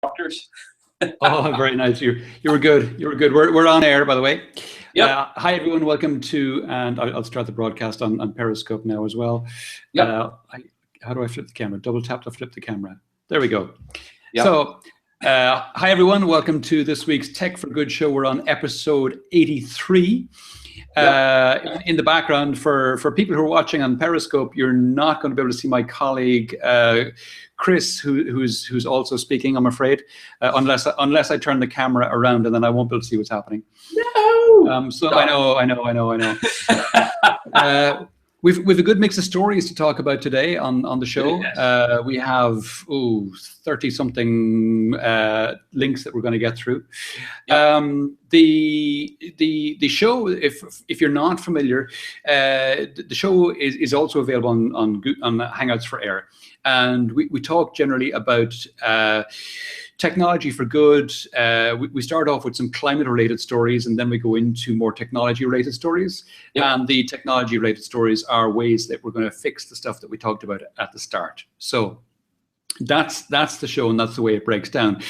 doctors. Oh, very nice. You were good. You were good. We're on air, by the way. Yep. Hi, everyone. Welcome to, and I'll start the broadcast on Periscope now as well. Yep. How do I flip the camera? Double tap to flip the camera. There we go. Yep. So, hi, everyone. Welcome to this week's Tech for Good show. We're on episode 83. In the background, for people who are watching on Periscope, you're not going to be able to see my colleague Chris, who's also speaking, I'm afraid, unless I turn the camera around, and then I won't be able to see what's happening. No. So I know. We've a good mix of stories to talk about today on the show. Yes. We have 30-something links that we're going to get through. Yep. The show, if you're not familiar, the show is also available on Hangouts for Air, and we talk generally about technology for good. We start off with some climate-related stories, and then we go into more technology-related stories. Yep. And the technology-related stories are ways that we're going to fix the stuff that we talked about at the start. So that's the show, and that's the way it breaks down.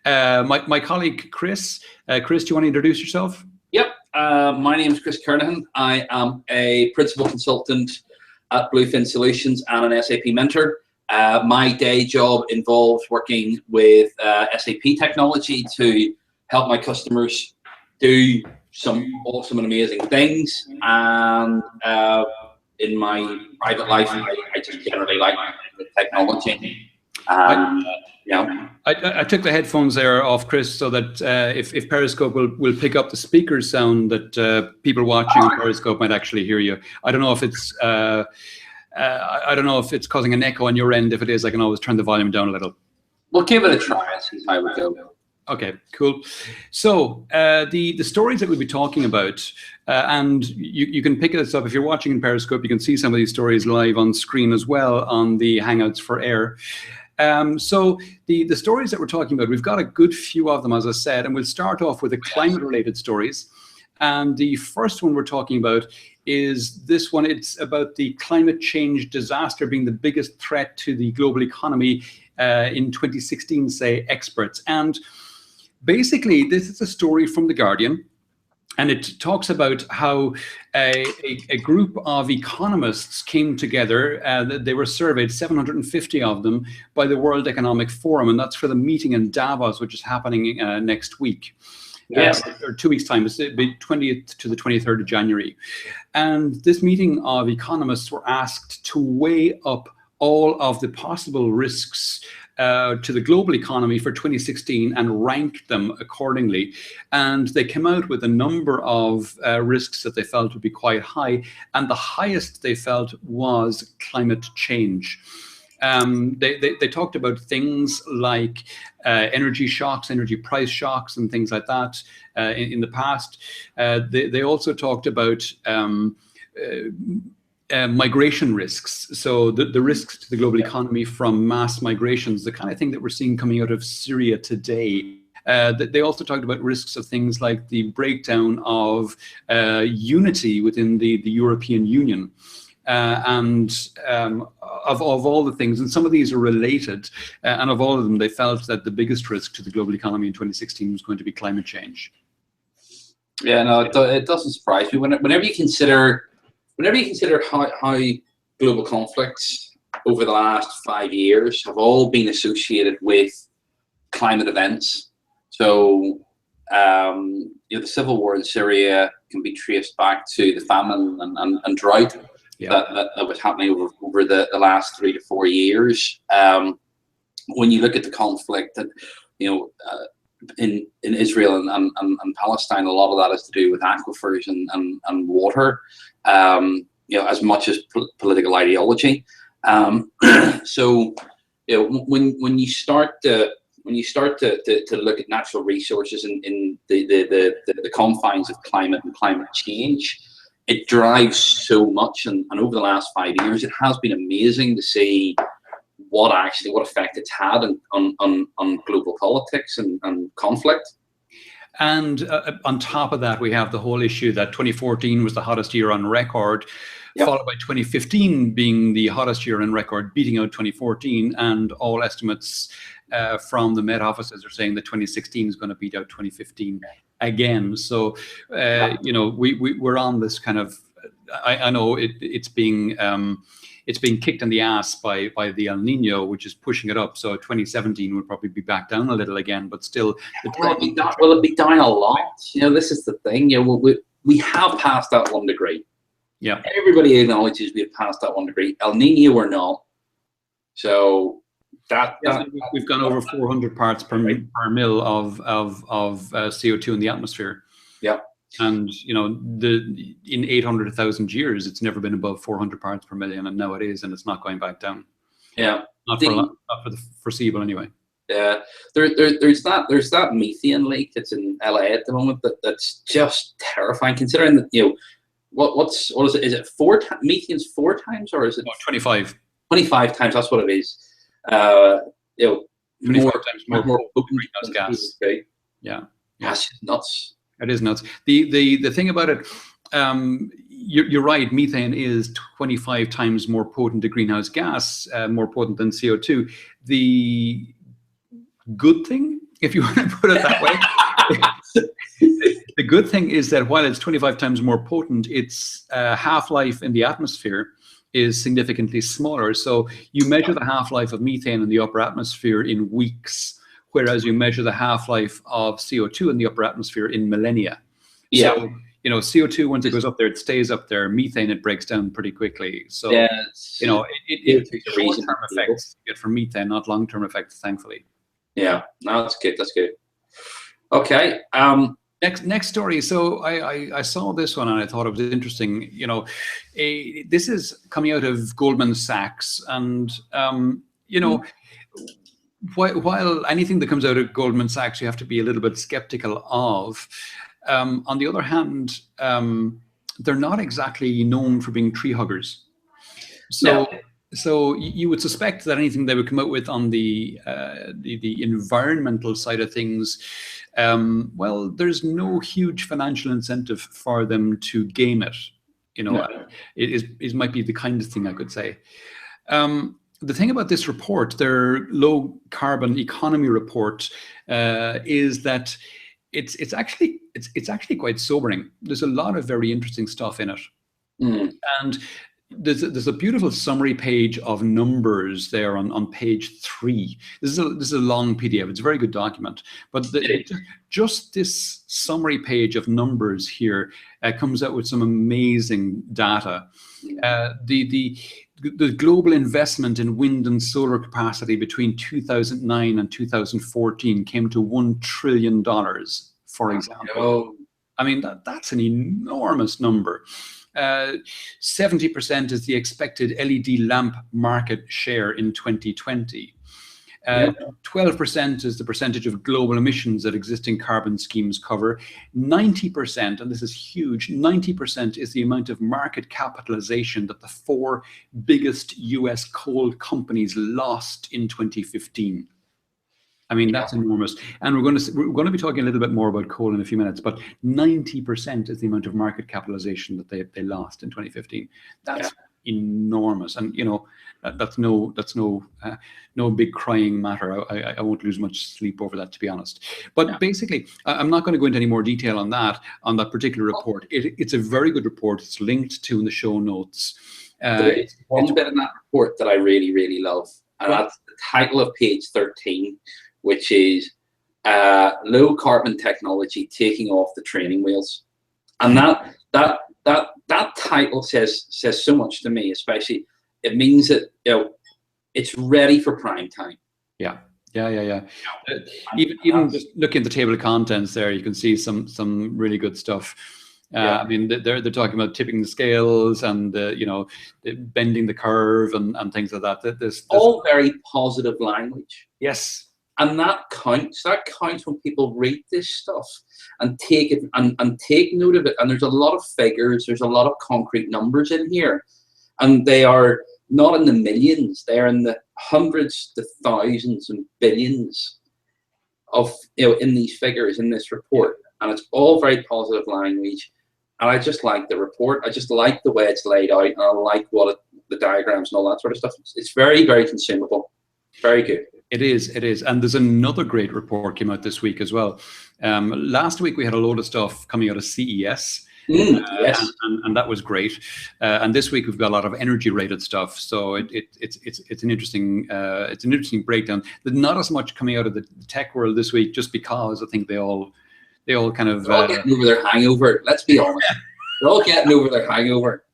My colleague Chris, do you want to introduce yourself? Yep. My name is Chris Kernahan. I am a principal consultant at Bluefin Solutions and an SAP mentor. My day job involves working with SAP technology to help my customers do some awesome and amazing things. And in my private life, I just generally like technology. I took the headphones there off, Chris, so that if Periscope will pick up the speaker sound, that people watching on Periscope might actually hear you. I don't know if it's I don't know if it's causing an echo on your end. If it is, I can always turn the volume down a little. We'll give it a try and see how we go. Okay, cool. So the stories that we'll be talking about, and you can pick this up if you're watching in Periscope. You can see some of these stories live on screen as well on the Hangouts for Air. So the stories that we're talking about, we've got a good few of them, as I said, and we'll start off with the climate-related stories. And the first one we're talking about is this one. It's about the climate change disaster being the biggest threat to the global economy in 2016, say experts. And basically, this is a story from The Guardian, and it talks about how a group of economists came together. They were surveyed, 750 of them, by the World Economic Forum, and that's for the meeting in Davos, which is happening next week. Yes. Or 2 weeks' time. It's the 20th to the 23rd of January. And this meeting of economists were asked to weigh up all of the possible risks to the global economy for 2016 and rank them accordingly. And they came out with a number of risks that they felt would be quite high. And the highest they felt was climate change. They talked about things like energy shocks, energy price shocks, and things like that in the past. They also talked about migration risks. So the risks to the global economy from mass migrations, the kind of thing that we're seeing coming out of Syria today. They also talked about risks of things like the breakdown of unity within the European Union. Of all the things, and some of these are related, and of all of them, they felt that the biggest risk to the global economy in 2016 was going to be climate change. Yeah, no, it doesn't surprise me. Whenever you consider how global conflicts over the last 5 years have all been associated with climate events. So, the civil war in Syria can be traced back to the famine and drought. Yeah. That was happening over the last 3 to 4 years. When you look at the conflict that in Israel and Palestine, a lot of that has to do with aquifers and water, as much as political ideology. So when you start to look at natural resources in the confines of climate and climate change, it drives so much, and over the last 5 years, it has been amazing to see what effect it's had on global politics and conflict. And on top of that, we have the whole issue that 2014 was the hottest year on record, followed by 2015 being the hottest year in record, beating out 2014, and all estimates from the Met offices are saying that 2016 is going to beat out 2015 again. So, we're on this kind of, I know it's being kicked in the ass by the El Nino, which is pushing it up. So 2017 will probably be back down a little again, but still. Will it be down a lot? This is the thing. We have passed that 1 degree. Yeah. Everybody acknowledges we have passed that 1 degree. El Nino or not. So we've gone over 400 parts per mil of CO2 in the atmosphere. Yeah. And in 800,000 years, it's never been above 400 parts per million, and now it is, and it's not going back down. Yeah, not for the foreseeable anyway. Yeah, there's that methane leak that's in LA at the moment that's just terrifying. Considering that what is it? Is it methane's 4 times, or is it 25? 25 times. That's what it is. 25 times more greenhouse gas. Okay. Yeah, that's just nuts. It is nuts. The thing about it, you're right. Methane is 25 times more potent a greenhouse gas, more potent than CO2. The good thing, if you want to put it that way, the good thing is that while it's 25 times more potent, its half-life in the atmosphere is significantly smaller. So you measure the half-life of methane in the upper atmosphere in weeks, whereas you measure the half-life of CO2 in the upper atmosphere in millennia. Yeah. So, CO2, once it goes up there, it stays up there. Methane, it breaks down pretty quickly. So, it's short-term effects you get from methane, not long-term effects, thankfully. Yeah, no, that's good. That's good. Okay. Next story. So I saw this one and I thought it was interesting. This is coming out of Goldman Sachs, and while anything that comes out of Goldman Sachs you have to be a little bit skeptical of, on the other hand, they're not exactly known for being tree huggers. So you would suspect that anything they would come out with on the environmental side of things, there's no huge financial incentive for them to game it. It might be the kindest thing I could say. The thing about this report, their low carbon economy report, is that it's actually quite sobering. There's a lot of very interesting stuff in it, and there's a beautiful summary page of numbers there on page 3. This is a long PDF. It's a very good document, but just this summary page of numbers here comes out with some amazing data. The global investment in wind and solar capacity between 2009 and 2014 came to $1 trillion, for example. I mean, that's an enormous number. 70% is the expected LED lamp market share in 2020. 12% is the percentage of global emissions that existing carbon schemes cover. 90%, and this is huge, 90% is the amount of market capitalization that the 4 biggest US coal companies lost in 2015. I mean, that's enormous. And we're going to be talking a little bit more about coal in a few minutes, but 90% is the amount of market capitalization that they lost in 2015. That's enormous. And, that's no big crying matter. I won't lose much sleep over that, to be honest. But basically, I'm not going to go into any more detail on that particular report. It's a very good report. It's linked to in the show notes. There's one bit in that report that I really, really love. And that's the title of page 13. Which is low carbon technology taking off the training wheels, and that title says so much to me. Especially, it means that it's ready for prime time. Yeah. Even just looking at the table of contents there, you can see some really good stuff. I mean, they're talking about tipping the scales and bending the curve and things like that. There's all very positive language. Yes. And that counts. That counts when people read this stuff and take it and take note of it. And there's a lot of figures. There's a lot of concrete numbers in here, and they are not in the millions. They are in the hundreds to thousands and billions of in these figures in this report. And it's all very positive language. and I just like the report. I just like the way it's laid out, and I like the diagrams and all that sort of stuff. It's very, very consumable. Very good. It is, and there's another great report came out this week as well. Last week we had a load of stuff coming out of CES. Yes, and that was great. And this week we've got a lot of energy-related stuff. So it's an interesting breakdown. There's not as much coming out of the tech world this week, just because I think they all kind of they're all getting over their hangover. Let's be honest, they're all getting over their hangover.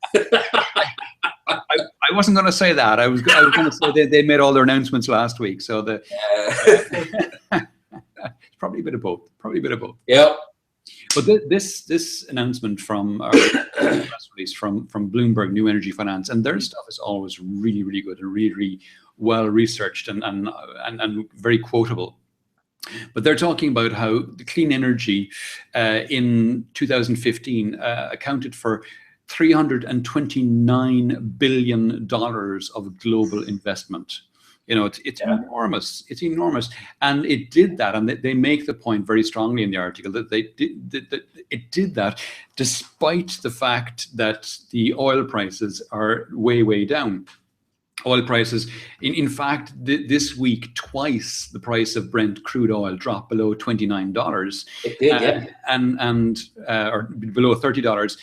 I wasn't going to say that. I was going to say they made all their announcements last week. So probably a bit of both. Yep. But this announcement from our press release from Bloomberg New Energy Finance, and their stuff is always really, really good and really, really well researched and very quotable. But they're talking about how the clean energy in 2015 accounted for $329 billion of global investment. It's enormous. It's enormous, and it did that. And they make the point very strongly in the article that it did that despite the fact that the oil prices are way, way down. Oil prices, in fact, this week twice the price of Brent crude oil dropped below $29. It did, yeah, or below $30.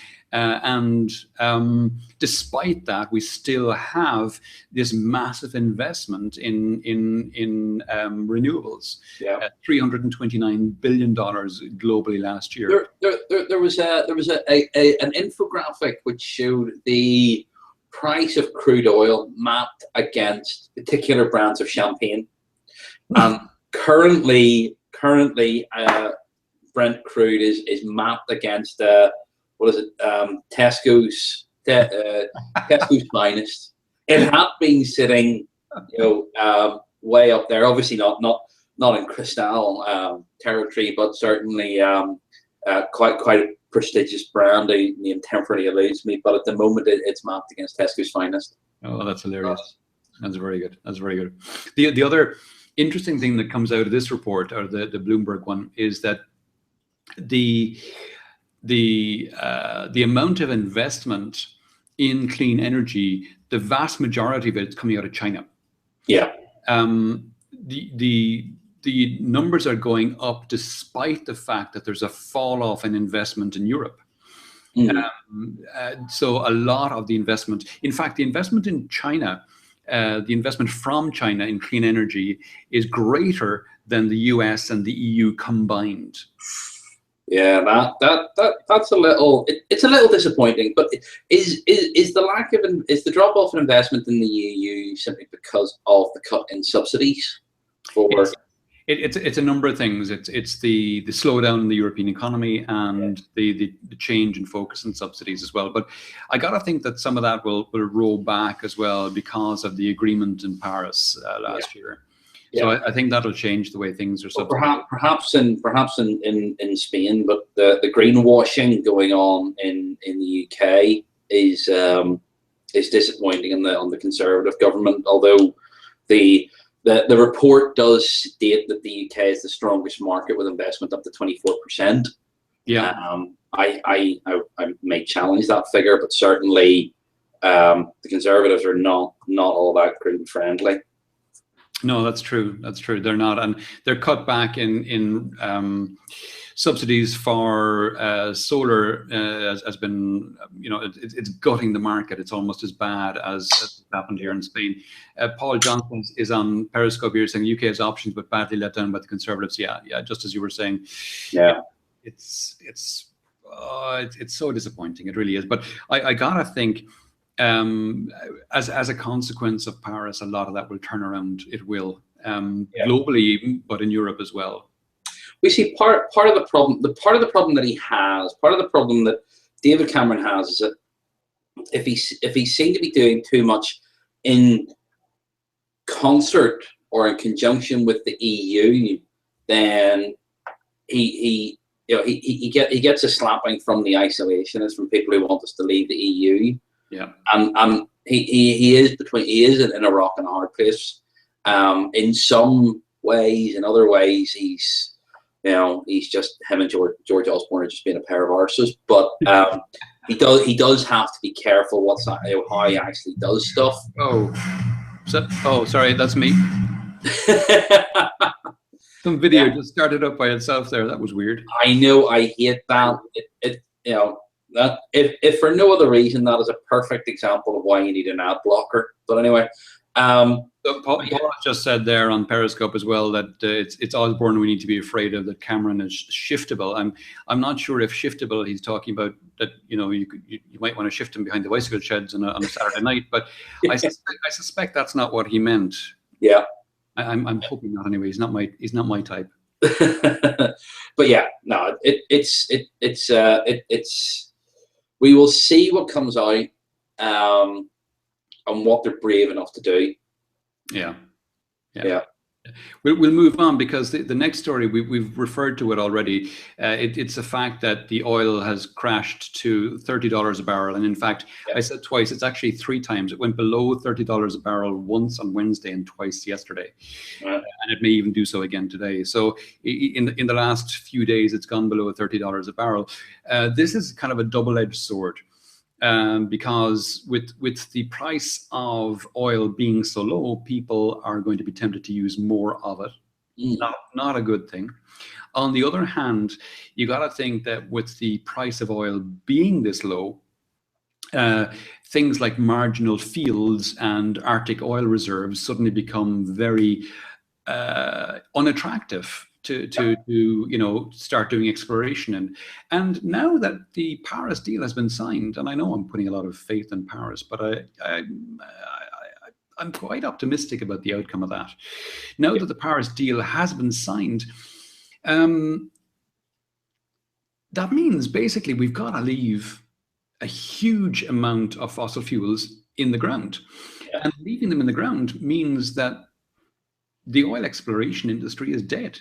Despite that, we still have this massive investment in renewables. Yeah, $329 billion globally last year. There was an infographic which showed the price of crude oil mapped against particular brands of champagne. Currently, Brent crude is mapped against Tesco's finest. It had been sitting, way up there. Obviously not in Cristal territory, but certainly quite a prestigious brand. The name temporarily eludes me, but at the moment it's mapped against Tesco's finest. Oh, that's hilarious. That's very good. The other interesting thing that comes out of this report, or the Bloomberg one, is that the amount of investment in clean energy, the vast majority of it is coming out of China. Yeah. The numbers are going up despite the fact that there's a fall off in investment in Europe. So a lot of the investment, in fact, the investment in China, the investment from China in clean energy is greater than the US and the EU combined. Yeah, that's a little. It's a little disappointing. But is the drop off in investment in the EU simply because of the cut in subsidies? It's a number of things. It's the slowdown in the European economy and the change in focus on subsidies as well. But I gotta think that some of that will roll back as well because of the agreement in Paris last year. So I think that'll change the way things are. Well, perhaps in Spain, but the greenwashing going on in the UK is disappointing on the Conservative government. Although the report does state that the UK is the strongest market with investment up to 24%. Yeah. I may challenge that figure, but certainly the Conservatives are not all that green friendly. No, that's true. They're not, and they're cut back in subsidies for solar. Has been, it's gutting the market. It's almost as bad as happened here in Spain. Paul Johnson is on Periscope here saying UK has options, but badly let down by the Conservatives. Yeah, just as you were saying. Yeah, it's so disappointing. It really is. But I gotta think. As a consequence of Paris, a lot of that will turn around. It will globally, but in Europe as well. We see part of the problem. The part of the problem that he has, part of the problem that David Cameron has, is that if he seemed to be doing too much in concert or in conjunction with the EU, then he gets a slapping from the isolationists, from people who want us to leave the EU. Yeah, and he is in a rock and a hard place. In some ways, in other ways, he's he's just, him and George Osborne are just being a pair of arses. But he does have to be careful how he actually does stuff. Sorry, that's me. Some video just started up by itself there. That was weird. I know. I hate that. That if for no other reason, that is a perfect example of why you need an ad blocker. But anyway, Paul just said there on Periscope as well that it's Osborne we need to be afraid of, that Cameron is shiftable. I'm not sure if shiftable he's talking about that, you might want to shift him behind the bicycle sheds on a Saturday night, but I suspect that's not what he meant. Yeah. I'm hoping not anyway. He's not my type. But yeah, no, it's we will see what comes out, and what they're brave enough to do. Yeah. We'll move on, because the next story, we've referred to it already. It's a fact that the oil has crashed to $30 a barrel. And in fact, I said twice, it's actually 3 times. It went below $30 a barrel once on Wednesday and twice yesterday. And it may even do so again today. So in the last few days, it's gone below $30 a barrel. This is kind of a double-edged sword. Because with the price of oil being so low, people are going to be tempted to use more of it. Not a good thing. On the other hand, you got to think that with the price of oil being this low, things like marginal fields and Arctic oil reserves suddenly become very unattractive to start doing exploration in. And now that the Paris deal has been signed, and I know I'm putting a lot of faith in Paris, but I'm quite optimistic about the outcome of that. Now that the Paris deal has been signed, that means basically we've got to leave a huge amount of fossil fuels in the ground. And leaving them in the ground means that the oil exploration industry is dead,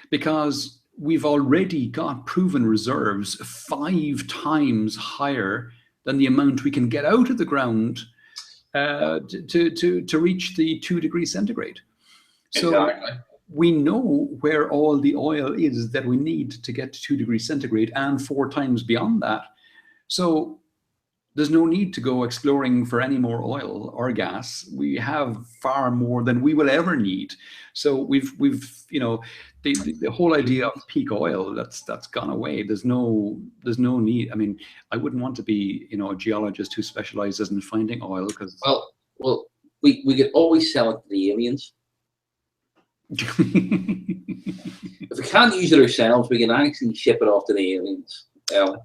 because we've already got proven reserves 5 times higher than the amount we can get out of the ground to reach the 2 degrees centigrade. So we know where all the oil is that we need to get to 2 degrees centigrade and 4 times beyond that. So there's no need to go exploring for any more oil or gas. We have far more than we will ever need. So we've the whole idea of peak oil, that's gone away. There's no need. I mean, I wouldn't want to be a geologist who specializes in finding oil, because well we could always sell it to the aliens. If we can't use it ourselves, we can actually ship it off to the aliens. Yeah.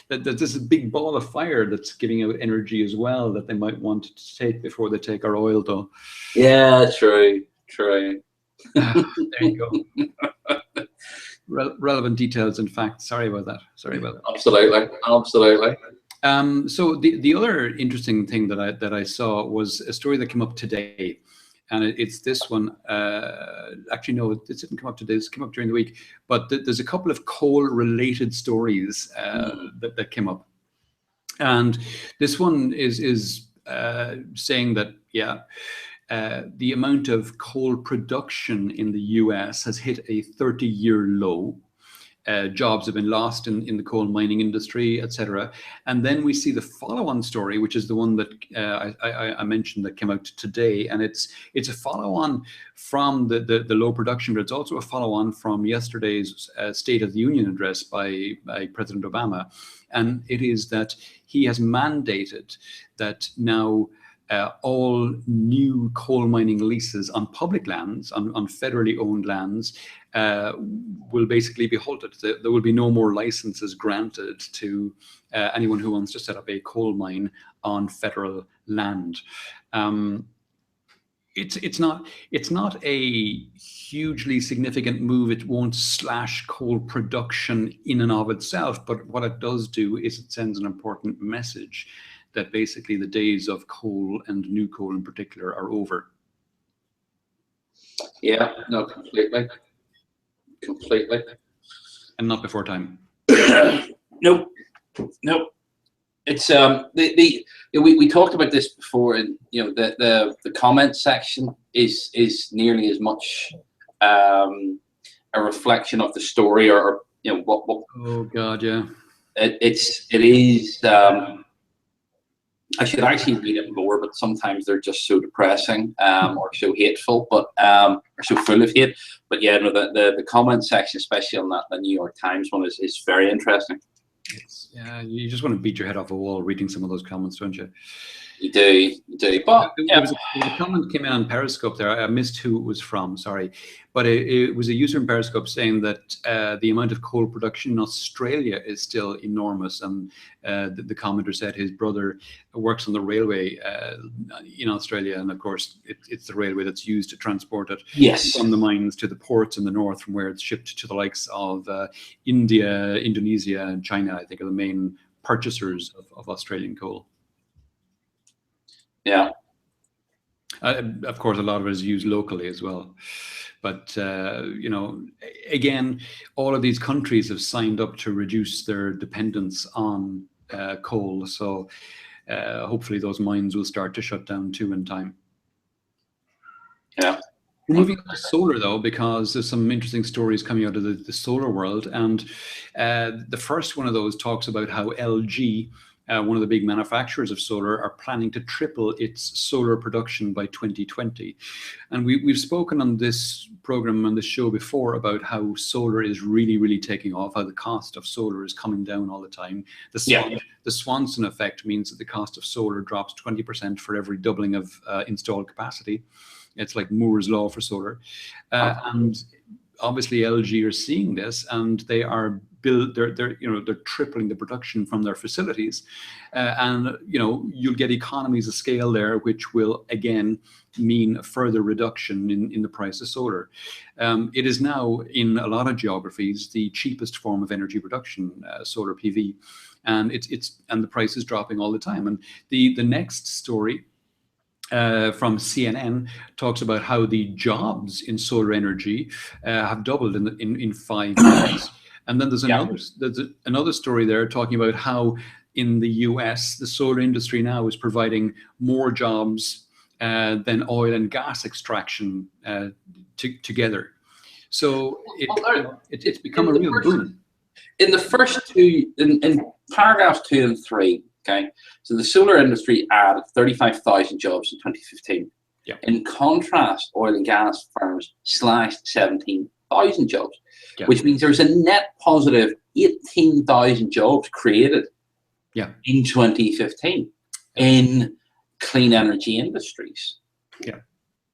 There's a big ball of fire that's giving out energy as well that they might want to take before they take our oil, though. Yeah, true. There you go. Relevant details, in fact. Sorry about that. Absolutely. So the other interesting thing that I saw was a story that came up today. And it's this one. Actually, no, it didn't come up today. This came up during the week. But there's a couple of coal-related stories that came up. And this one is saying that, the amount of coal production in the US has hit a 30-year low. Jobs have been lost in the coal mining industry, etc. And then we see the follow-on story, which is the one that I mentioned that came out today. And it's a follow-on from the low production, but it's also a follow-on from yesterday's State of the Union address by President Obama. And it is that he has mandated that now all new coal mining leases on public lands, on federally owned lands, will basically be halted. There will be no more licenses granted to anyone who wants to set up a coal mine on federal land. It's not a hugely significant move. It won't slash coal production in and of itself, but what it does do is it sends an important message that basically the days of coal, and new coal in particular, are over. Yeah, no, completely. And not before time. Nope. It's we talked about this before, and the comment section is nearly as much a reflection of the story, or what. Oh God, yeah. It is. I should actually read it more, but sometimes they're just so depressing, or so hateful, but or so full of hate. But yeah, no, the comment section, especially on the New York Times one, is very interesting. Yeah, you just want to beat your head off a wall reading some of those comments, don't you? You do. But there was a comment came in on Periscope there. I missed who it was from, sorry. But it was a user in Periscope saying that the amount of coal production in Australia is still enormous. And the commenter said his brother works on the railway in Australia. And of course, it's the railway that's used to transport it from the mines to the ports in the north, from where it's shipped to the likes of India, Indonesia, and China, I think, are the main purchasers of Australian coal. Yeah. Of course, a lot of it is used locally as well. But, again, all of these countries have signed up to reduce their dependence on coal. So hopefully those mines will start to shut down too in time. Yeah. We're moving on to solar, though, because there's some interesting stories coming out of the solar world. And the first one of those talks about how LG, one of the big manufacturers of solar, are planning to triple its solar production by 2020. And we've spoken on this program, on this show before, about how solar is really, really taking off, how the cost of solar is coming down all the time. The Swanson effect means that the cost of solar drops 20% for every doubling of installed capacity. It's like Moore's law for solar. And obviously LG are seeing this, and they are they're tripling the production from their facilities, and you'll get economies of scale there, which will again mean a further reduction in the price of solar. It is now in a lot of geographies the cheapest form of energy production, solar PV, and and the price is dropping all the time. And the next story from CNN talks about how the jobs in solar energy have doubled in 5 years. And then there's another story there talking about how in the US, the solar industry now is providing more jobs than oil and gas extraction together. So it's become a real boom. In the first two, in paragraphs 2 and 3, okay, so the solar industry added 35,000 jobs in 2015. Yeah. In contrast, oil and gas firms slashed 17,000 jobs, which means there's a net positive 18,000 jobs created in 2015 in clean energy industries. Yeah.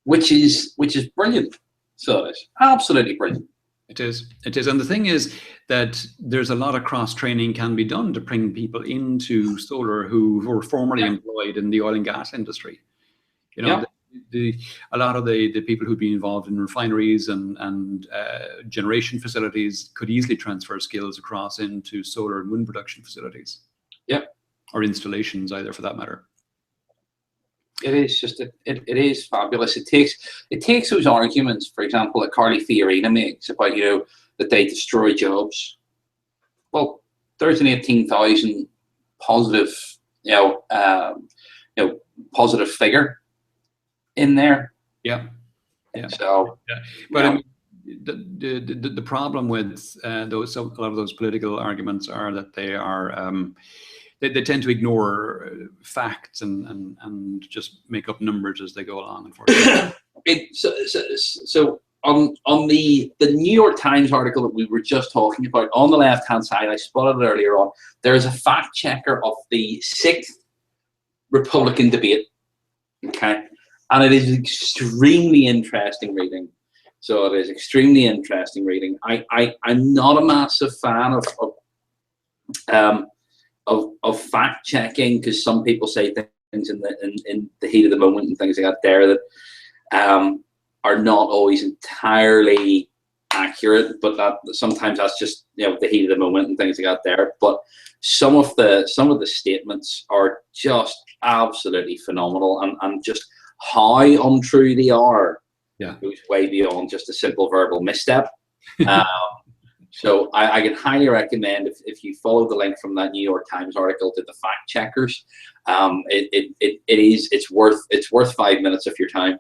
Which is brilliant. So it's absolutely brilliant. It is. And the thing is that there's a lot of cross-training can be done to bring people into solar who were formerly employed in the oil and gas industry. A lot of the people who'd been involved in refineries and generation facilities could easily transfer skills across into solar and wind production facilities. Yeah. Or installations either, for that matter. It is just it is fabulous. It takes those arguments, for example, that Carly Fiorina makes about that they destroy jobs. Well, there's an 18,000 positive positive figure in there. Yeah. So, but I mean, the problem with a lot of those political arguments are that they are. They tend to ignore facts and just make up numbers as they go along, unfortunately. So on the New York Times article that we were just talking about, on the left-hand side, I spotted it earlier on, there is a fact checker of the 6th Republican debate, okay? And it is extremely interesting reading. So it is extremely interesting reading. I'm not a massive fan of fact checking, because some people say things in the heat of the moment and things like that there that are not always entirely accurate, but that sometimes that's just the heat of the moment and things like that there. But some of the statements are just absolutely phenomenal, and just how untrue they are goes way beyond just a simple verbal misstep. So I can highly recommend if you follow the link from that New York Times article to the fact checkers. It's worth 5 minutes of your time.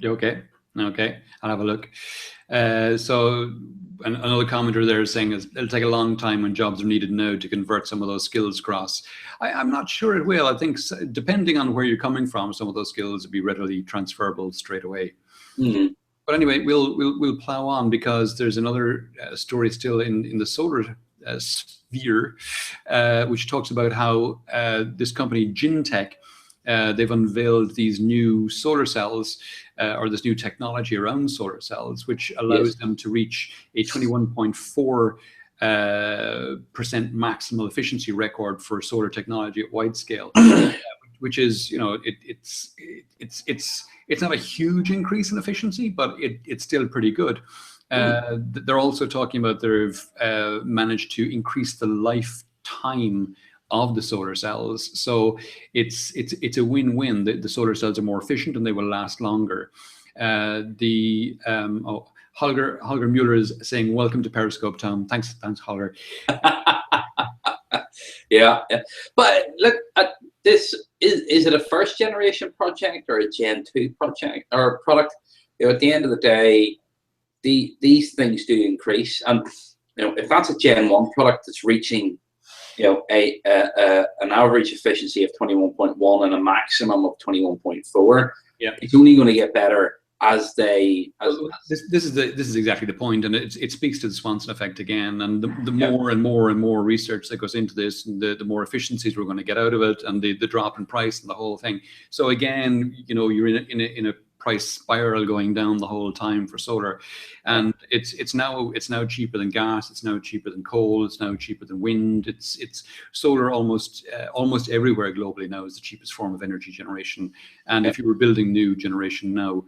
Okay, I'll have a look. So another commenter there is saying it'll take a long time when jobs are needed now to convert some of those skills across. I'm not sure it will. I think depending on where you're coming from, some of those skills will be readily transferable straight away. Mm-hmm. But anyway, we'll plow on, because there's another story still in the solar sphere, which talks about how this company Gintech, they've unveiled these new solar cells, or this new technology around solar cells, which allows them to reach a 21.4% maximal efficiency record for solar technology at wide scale, which is, it's not a huge increase in efficiency, but it's still pretty good. They're also talking about they've managed to increase the lifetime of the solar cells, so it's a win-win. The solar cells are more efficient and they will last longer. Holger Mueller is saying, "Welcome to Periscope, Tom." Thanks, Holger. Yeah, but look, this is it a first generation project or a Gen 2 project or product? At the end of the day, these things do increase, and if that's a Gen 1 product that's reaching an average efficiency of 21.1 and a maximum of 21.4, it's only going to get better as they. This is exactly the point, and it speaks to the Swanson effect again. And the more and more research that goes into this, and the more efficiencies we're going to get out of it, and the drop in price and the whole thing. So again, you're in a price spiral going down the whole time for solar, and it's now cheaper than gas, it's now cheaper than coal, it's now cheaper than wind. It's solar almost everywhere globally now is the cheapest form of energy generation. And if you were building new generation now,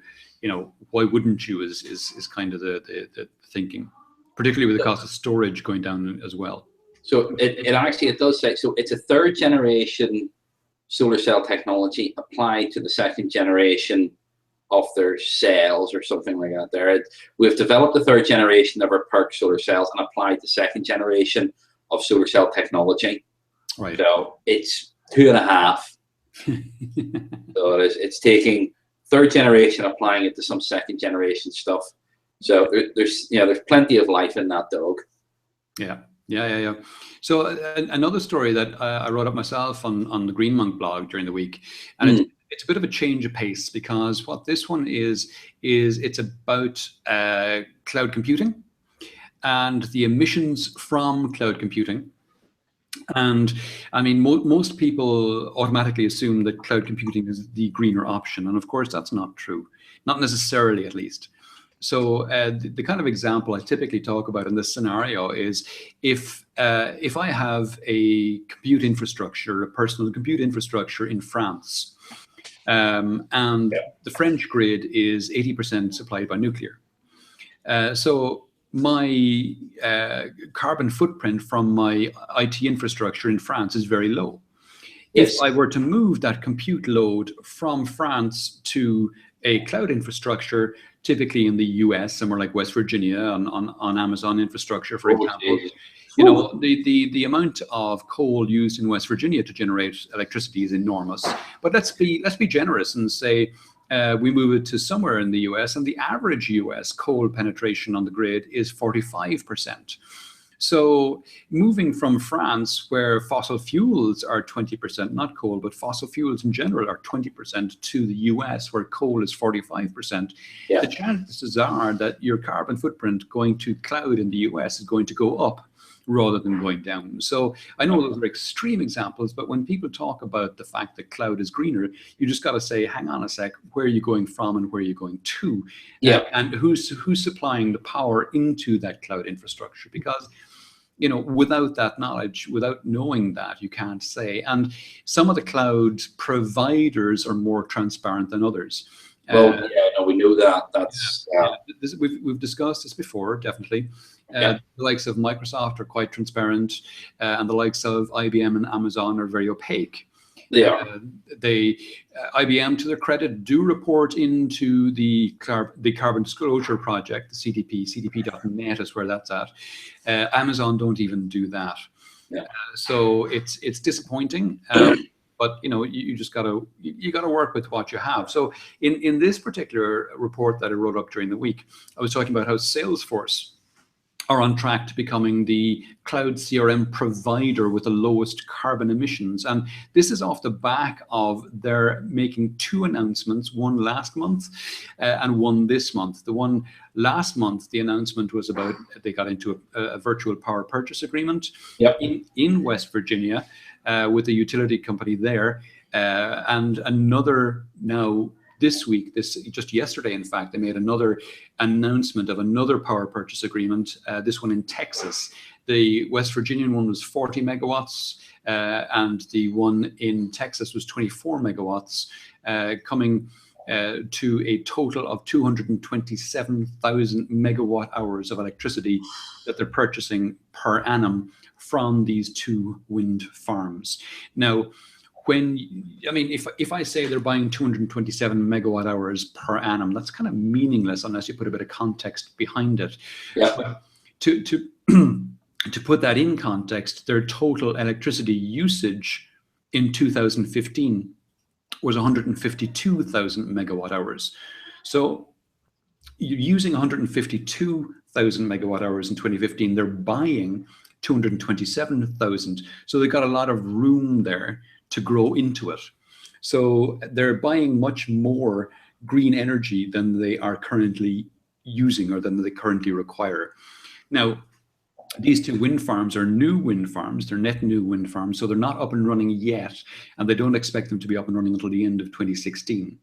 why wouldn't you is kind of the thinking, particularly with the cost of storage going down as well. So it does say, so it's a third generation solar cell technology applied to the second generation of their cells or something like that. We've developed the third generation of our PERC solar cells and applied the second generation of solar cell technology. Right. So it's 2.5. So it's taking third generation, applying it to some second generation stuff. So there's plenty of life in that dog. Yeah. So another story that I wrote up myself on the Green Monk blog during the week, and it's a bit of a change of pace, because what this one is it's about cloud computing and the emissions from cloud computing. And I mean, most people automatically assume that cloud computing is the greener option, and of course that's not true, not necessarily, at least. So the kind of example I typically talk about in this scenario is if I have a compute infrastructure, a personal compute infrastructure in France, and the French grid is 80% supplied by nuclear. So my carbon footprint from my IT infrastructure in France is very low. Yes. If I were to move that compute load from France to a cloud infrastructure, typically in the US, somewhere like West Virginia on Amazon infrastructure, for example, the amount of coal used in West Virginia to generate electricity is enormous. But let's be generous and say we move it to somewhere in the US, and the average US coal penetration on the grid is 45%. So moving from France, where fossil fuels are 20%, not coal, but fossil fuels in general are 20%, to the US, where coal is 45%, the chances are that your carbon footprint going to cloud in the US is going to go up rather than going down. So I know those are extreme examples, but when people talk about the fact that cloud is greener, you just got to say, hang on a sec, where are you going from and where are you going to? And who's supplying the power into that cloud infrastructure? Because without that knowledge, without knowing that, you can't say. And some of the cloud providers are more transparent than others. We know that. We've discussed this before, definitely. The likes of Microsoft are quite transparent, and the likes of IBM and Amazon are very opaque. They are. IBM, to their credit, do report into the Carbon Disclosure Project, the CDP. CDP.net is where that's at. Amazon don't even do that. Yeah. So it's disappointing. But you just gotta work with what you have. So in this particular report that I wrote up during the week, I was talking about how Salesforce are on track to becoming the cloud CRM provider with the lowest carbon emissions. And this is off the back of their making two announcements, one last month and one this month. The one last month, the announcement was about they got into a virtual power purchase agreement in West Virginia with a utility company there. And another now this week, just yesterday, in fact, they made another announcement of another power purchase agreement, this one in Texas. The West Virginian one was 40 megawatts, and the one in Texas was 24 megawatts, coming to a total of 227,000 megawatt hours of electricity that they're purchasing per annum from these two wind farms. Now, if I say they're buying 227 megawatt hours per annum, that's kind of meaningless unless you put a bit of context behind it. Yeah. But to put that in context, their total electricity usage in 2015 was 152,000 megawatt hours. So you're using 152,000 megawatt hours in 2015. They're buying 227,000. So they've got a lot of room there to grow into it. So they're buying much more green energy than they are currently using or than they currently require. Now, these two wind farms are new wind farms. They're net new wind farms, so they're not up and running yet, and they don't expect them to be up and running until the end of 2016.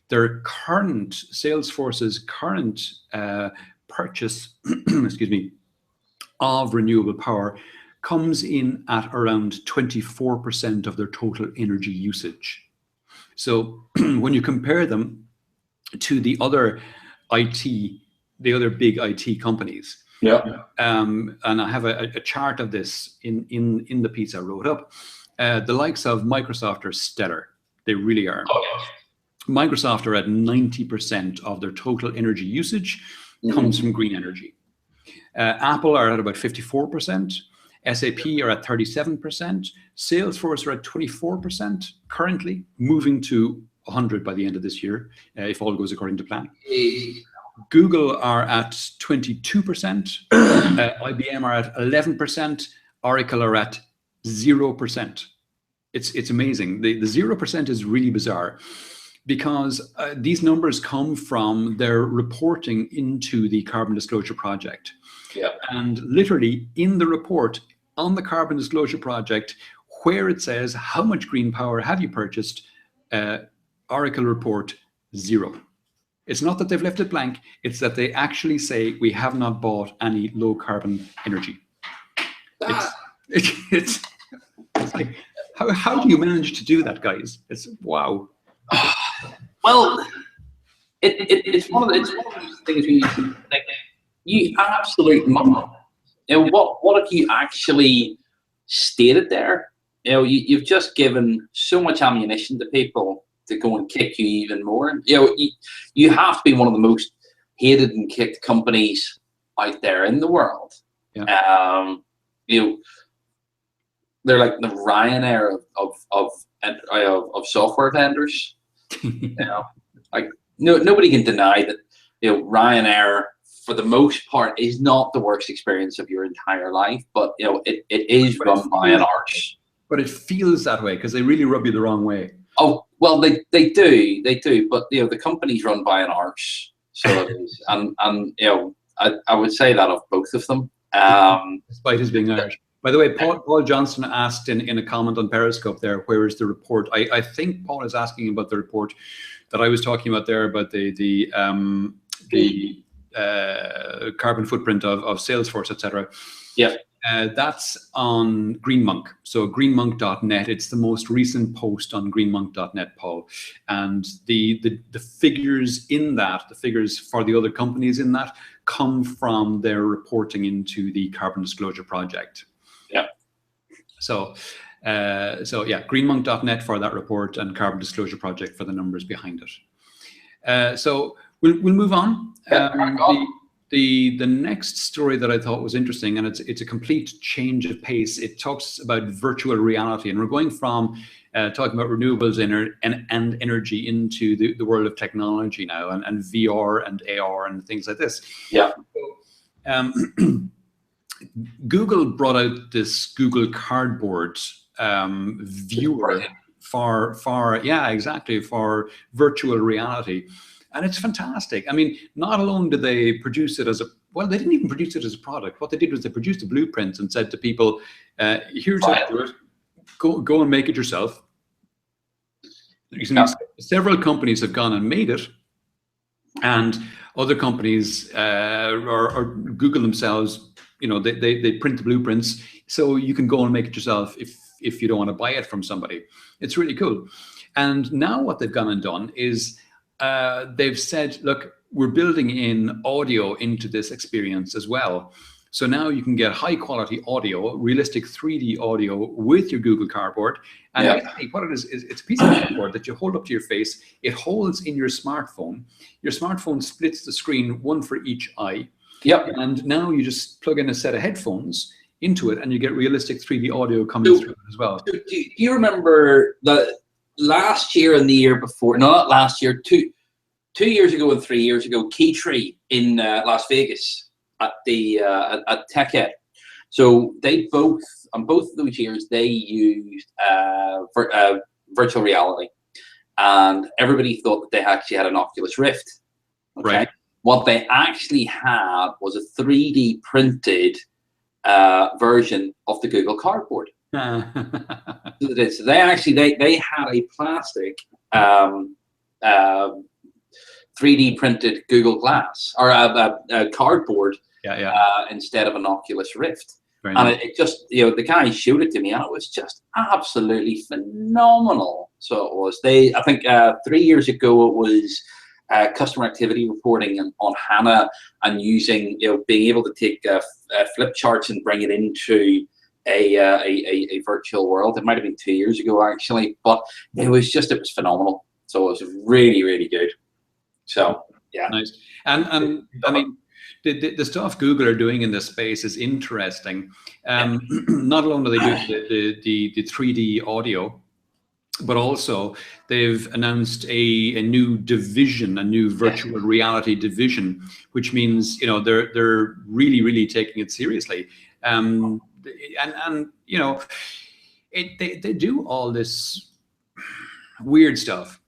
Their current, Salesforce's current purchase, excuse me, of renewable power comes in at around 24% of their total energy usage. So when you compare them to the other big IT companies, and I have a chart of this in the piece I wrote up, the likes of Microsoft are stellar. They really are. Oh, yes. Microsoft are at 90% of their total energy usage comes from green energy. Apple are at about 54%. SAP are at 37%. Salesforce are at 24% currently, moving to 100 by the end of this year, if all goes according to plan. Google are at 22%. IBM are at 11%. Oracle are at 0%. It's amazing. The 0% is really bizarre because these numbers come from their reporting into the Carbon Disclosure Project. Yeah. And literally in the report on the Carbon Disclosure Project, where it says how much green power have you purchased, Oracle report 0. It's not that they've left it blank, it's that they actually say we have not bought any low carbon energy. It's like, how do you manage to do that, guys? It's wow. Well, it's one of those things where you think, you absolute mum. What have you actually stated there? You've just given so much ammunition to people to go and kick you even more. You have to be one of the most hated and kicked companies out there in the world. Yeah. They're like the Ryanair of software vendors. Nobody can deny that. Ryanair, for the most part, is not the worst experience of your entire life, but it is run by an arse. But it feels that way because they really rub you the wrong way. Oh well, they do, but the company's run by an arse, so it is, and I would say that of both of them. Despite his being Irish. By the way, Paul Johnson asked in a comment on Periscope there, where is the report? I think Paul is asking about the report that I was talking about there, about the carbon footprint of Salesforce, etc. Yeah. That's on GreenMonk. So greenmonk.net, it's the most recent post on greenmonk.net, Paul. And the figures in that, the figures for the other companies in that, come from their reporting into the Carbon Disclosure Project. Yeah. So So yeah, greenmonk.net for that report, and Carbon Disclosure Project for the numbers behind it. So we'll move on. The next story that I thought was interesting, and it's a complete change of pace. It talks about virtual reality, and we're going from talking about renewables and energy into the world of technology now, and VR and AR and things like this. Yeah. So, Google brought out this Google Cardboard viewer for virtual reality. And it's fantastic. I mean, not alone did they produce it as they didn't even produce it as a product. What they did was they produced the blueprints and said to people, here's how to do it. Go and make it yourself. Several companies have gone and made it. And other companies, or Google themselves, they print the blueprints. So you can go and make it yourself if you don't want to buy it from somebody. It's really cool. And now what they've gone and done is, they've said, look, we're building in audio into this experience as well. So now you can get high quality audio, realistic 3D audio with your Google Cardboard. And basically what it is it's a piece of cardboard that you hold up to your face. It holds in your smartphone. Your smartphone splits the screen, one for each eye. Yep. And now you just plug in a set of headphones into it and you get realistic 3D audio coming through it as well. Do you remember the last year and the year before, no, not last year, 2 years ago and 3 years ago, Keytree in Las Vegas at the at TechEd. So they both, on both of those years, they used virtual reality, and everybody thought that they actually had an Oculus Rift. Okay? Right. What they actually had was a 3D printed version of the Google Cardboard. So they actually they had a plastic 3D printed Google Glass, or a cardboard, instead of an Oculus Rift. And it just, the guy showed it to me, and it was just absolutely phenomenal. So it was. I think 3 years ago it was customer activity reporting on HANA, and using, being able to take flip charts and bring it into a virtual world. It might have been 2 years ago actually, but it was phenomenal. So it was really, really good. So yeah, nice. And I mean, the stuff Google are doing in this space is interesting. Not only do they do the 3D audio, but also they've announced a new division, a new virtual reality division, which means they're really, really taking it seriously. And they do all this weird stuff.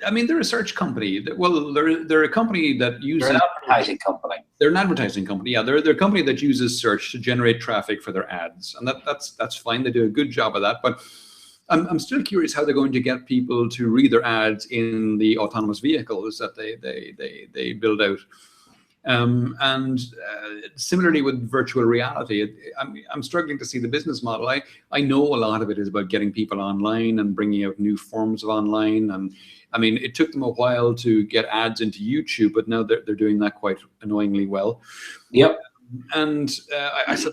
I mean, they're a search company. Well, they're a company that uses. They're an advertising company. They're an advertising company. Yeah, they're a company that uses search to generate traffic for their ads, and that's fine. They do a good job of that. But I'm still curious how they're going to get people to read their ads in the autonomous vehicles that they build out. And similarly with virtual reality, I'm struggling to see the business model. I know a lot of it is about getting people online and bringing out new forms of online. And I mean, it took them a while to get ads into YouTube, but now they're doing that quite annoyingly well. Yep. And I said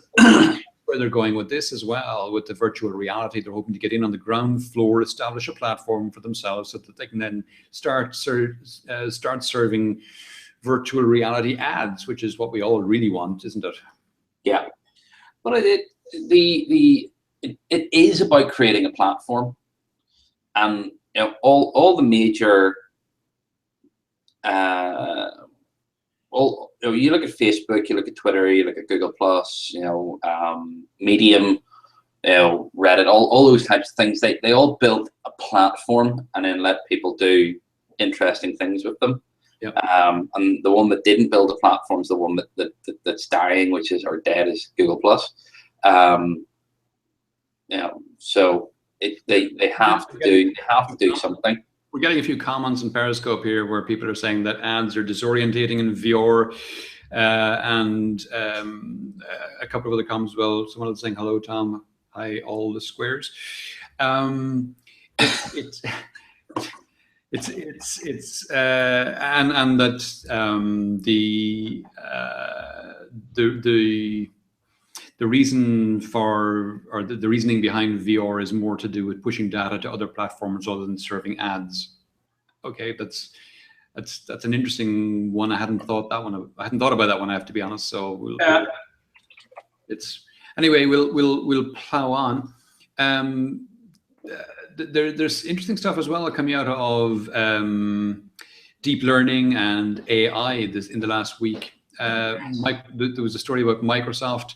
where they're going with this as well, with the virtual reality. They're hoping to get in on the ground floor, establish a platform for themselves so that they can then start serving virtual reality ads, which is what we all really want, isn't it? Yeah, but it is about creating a platform, and all the major you look at Facebook, you look at Twitter, you look at Google Plus, Medium, Reddit, all those types of things. They all built a platform and then let people do interesting things with them. Yep. And the one that didn't build a platform is the one that's dying, or dead, is Google Plus. So they have to do something. We're getting a few comments in Periscope here where people are saying that ads are disorientating in VR, and a couple of other comments as well. Someone was saying, "Hello, Tom. Hi, all the squares." It's and that the reason for, or the reasoning behind VR is more to do with pushing data to other platforms rather than serving ads. Okay, that's an interesting one. I hadn't thought about that one. I have to be honest. So anyway. We'll plow on. There's interesting stuff as well coming out of deep learning and AI in the last week. There was a story about Microsoft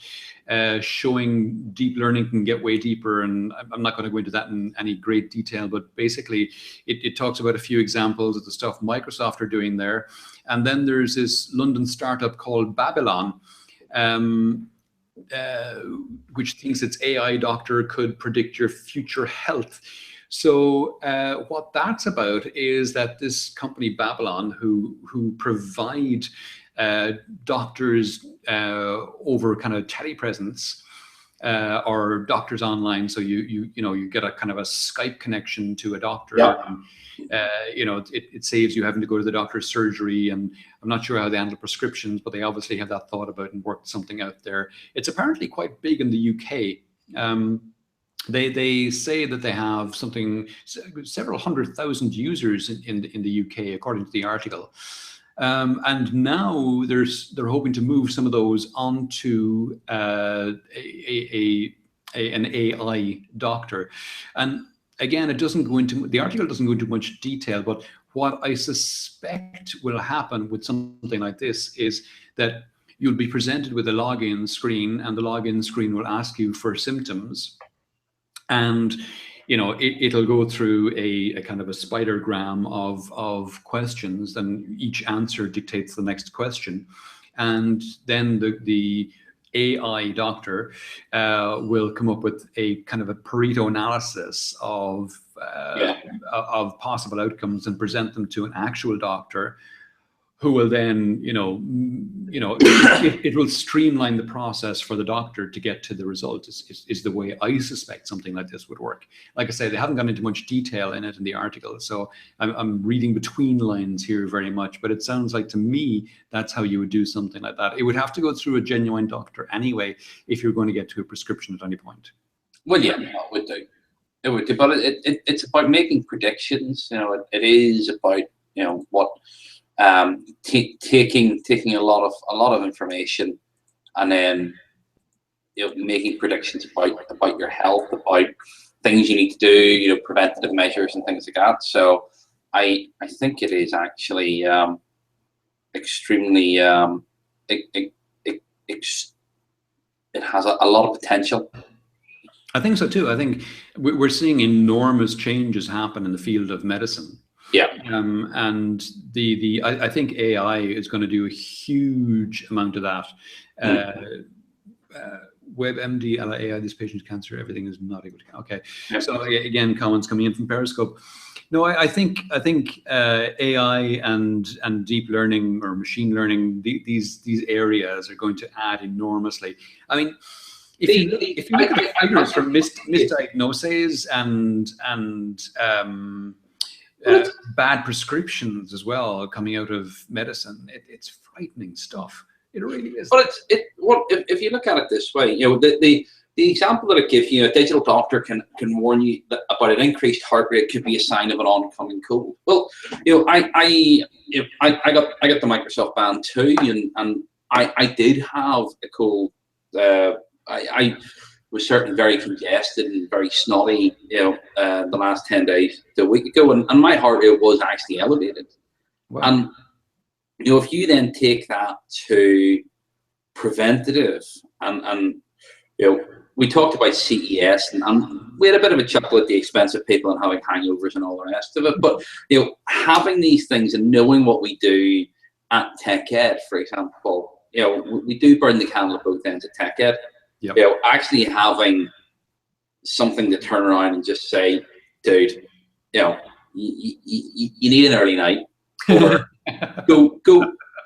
showing deep learning can get way deeper, and I'm not going to go into that in any great detail, but basically it talks about a few examples of the stuff Microsoft are doing there. And then there's this London startup called Babylon, which thinks its AI doctor could predict your future health. So what that's about is that this company Babylon, who provide doctors over kind of telepresence or doctors online. So you get a kind of a Skype connection to a doctor. Yeah. And, it saves you having to go to the doctor's surgery, and I'm not sure how they handle prescriptions, but they obviously have that thought about and worked something out there. It's apparently quite big in the UK. They say that they have several 100,000 users in the UK, according to the article. And now they're hoping to move some of those onto an AI doctor. And again, the article doesn't go into much detail, but what I suspect will happen with something like this is that you'll be presented with a login screen, and the login screen will ask you for symptoms. And it'll go through a kind of a spidergram of questions, and each answer dictates the next question. And then the AI doctor will come up with a kind of a Pareto analysis of possible outcomes and present them to an actual doctor, who will then, it will streamline the process for the doctor to get to the result, is the way I suspect something like this would work. Like I say, they haven't gone into much detail in it in the article, so I'm reading between lines here very much, but it sounds like to me that's how you would do something like that. It would have to go through a genuine doctor anyway if you're going to get to a prescription at any point. Well, yeah, it would do. It would do, but it's about making predictions. It is about what. Taking a lot of information, and then making predictions about your health, about things you need to do, preventative measures and things like that. So I think it is actually extremely it has a lot of potential. I think so too. I think we're seeing enormous changes happen in the field of medicine. Yeah. And I think AI is going to do a huge amount of that. WebMD, AI, this patient's cancer, everything is not able to. Okay. Yeah. So again, comments coming in from Periscope. No, I think AI and deep learning or machine learning, these areas are going to add enormously. I mean, if you look at the figures from misdiagnoses and bad prescriptions as well coming out of medicine, it's frightening stuff. It really is. But if you look at it this way, the example that I give you, a digital doctor can warn you about an increased heart rate could be a sign of an oncoming cold. Well, I got the Microsoft band too, and I did have a cold. I was certainly very congested and very snotty, the last 10 days to a week ago, and my heart rate was actually elevated. Wow. And if you then take that to preventative, and we talked about CES, and we had a bit of a chuckle at the expense of people and having hangovers and all the rest of it. But having these things and knowing what we do at Tech Ed, for example, we do burn the candle at both ends at Tech Ed. Yep. Actually having something to turn around and just say, dude, you need an early night, or go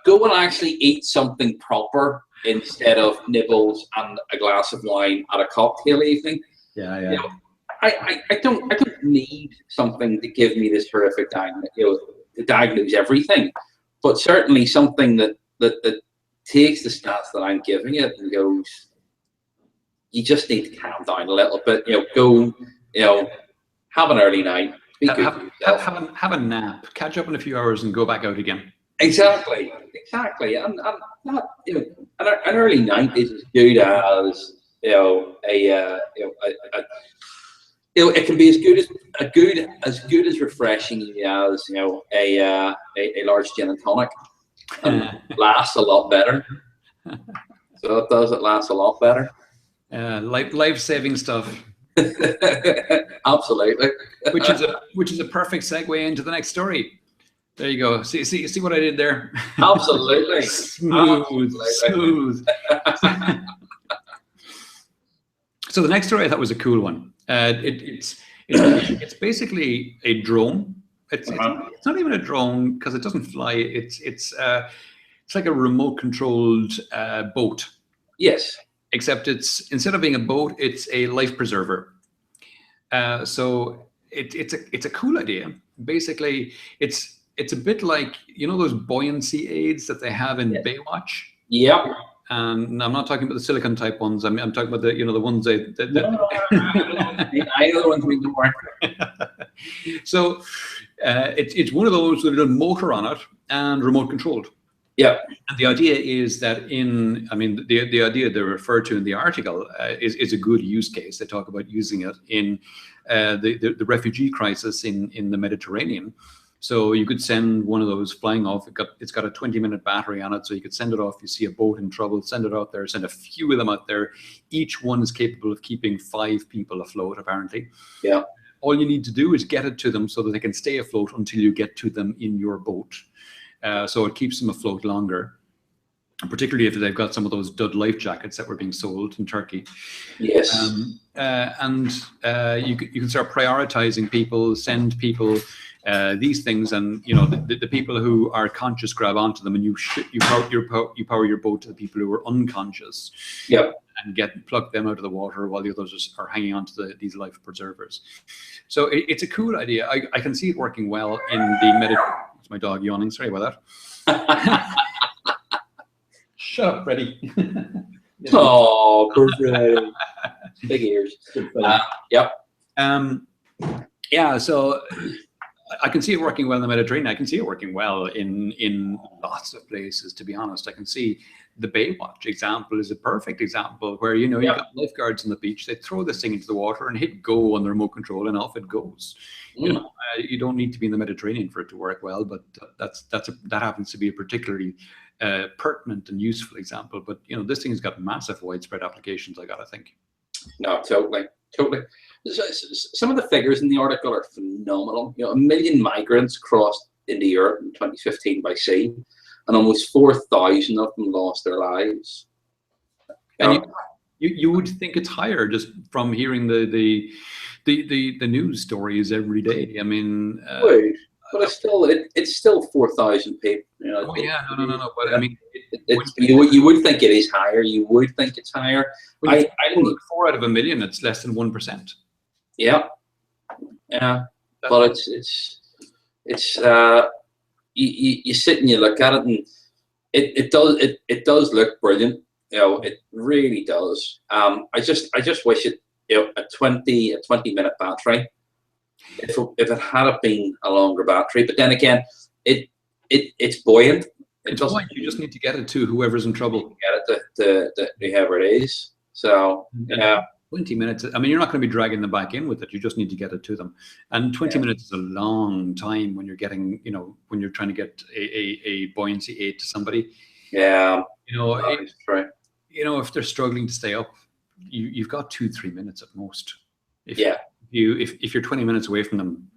and actually eat something proper instead of nibbles and a glass of wine at a cocktail evening. Yeah. I don't need something to give me this horrific diagnosis, to diagnose everything, but certainly something that takes the stats that I'm giving it and goes, you just need to calm down a little bit. Go, have an early night. Be good to yourself. Have a nap, catch up in a few hours, and go back out again. Exactly. And not, an early night is as good as it can be as good as refreshing as a large gin and tonic, and lasts a lot better. So it lasts a lot better. Life-saving stuff. Absolutely. which is a perfect segue into the next story. There you go. See what I did there? Absolutely. Smooth. So the next story I thought was a cool one. It's basically a drone. It's not even a drone because it doesn't fly. It's like a remote controlled boat. Yes. Except instead of being a boat, it's a life preserver. So it's a cool idea. Basically, it's a bit like, those buoyancy aids that they have in Baywatch. Yep. And I'm not talking about the silicone type ones. I'm talking about the ones that I know the ones we don't work. So it's one of those with a little motor on it and remote controlled. Yeah. And the idea is that the idea they refer to in the article is a good use case. They talk about using it in the refugee crisis in the Mediterranean. So you could send one of those flying off. It's got a 20-minute battery on it, so you could send it off. You see a boat in trouble, send it out there, send a few of them out there. Each one is capable of keeping 5 people afloat, apparently. Yeah. All you need to do is get it to them so that they can stay afloat until you get to them in your boat. So it keeps them afloat longer, and particularly if they've got some of those dud life jackets that were being sold in Turkey. Yes. And you can start prioritizing people, send people these things, and the people who are conscious grab onto them, and you power your boat to the people who are unconscious. Yep. And plug them out of the water while the others are hanging on to these life preservers. So it's a cool idea. I can see it working well in the Mediterranean. It's my dog yawning. Sorry about that. Shut up, Freddie. Oh, poor Freddie. Big ears. Yep. Yeah. So I can see it working well in the Mediterranean. I can see it working well in lots of places, to be honest. I can see the Baywatch example is a perfect example where, you've got lifeguards on the beach. They throw this thing into the water and hit go on the remote control, and off it goes. You don't need to be in the Mediterranean for it to work well, but that happens to be a particularly pertinent and useful example. But, this thing has got massive widespread applications, I gotta think. No, totally. Some of the figures in the article are phenomenal. 1 million migrants crossed into Europe in 2015 by sea, and almost 4,000 of them lost their lives. And you would think it's higher just from hearing the news stories every day. I mean, but it's still 4,000 people. Oh yeah, no. But I mean, you would think it is higher. You would think it's higher. I think 4 out of 1 million. It's less than 1%. Yeah. But it's you sit and you look at it, and it does look brilliant. It really does. I just wish it a 20-minute battery. If it had been a longer battery, but then again, it's buoyant. It's buoyant. You just need to get it to whoever's in trouble. Get it to whoever it is. So 20 minutes. I mean, you're not going to be dragging them back in with it. You just need to get it to them. And 20 minutes is a long time when you're getting, when you're trying to get a buoyancy aid to somebody. Yeah. That's right. If they're struggling to stay up, you've got 2-3 minutes at most. If you're 20 minutes away from them,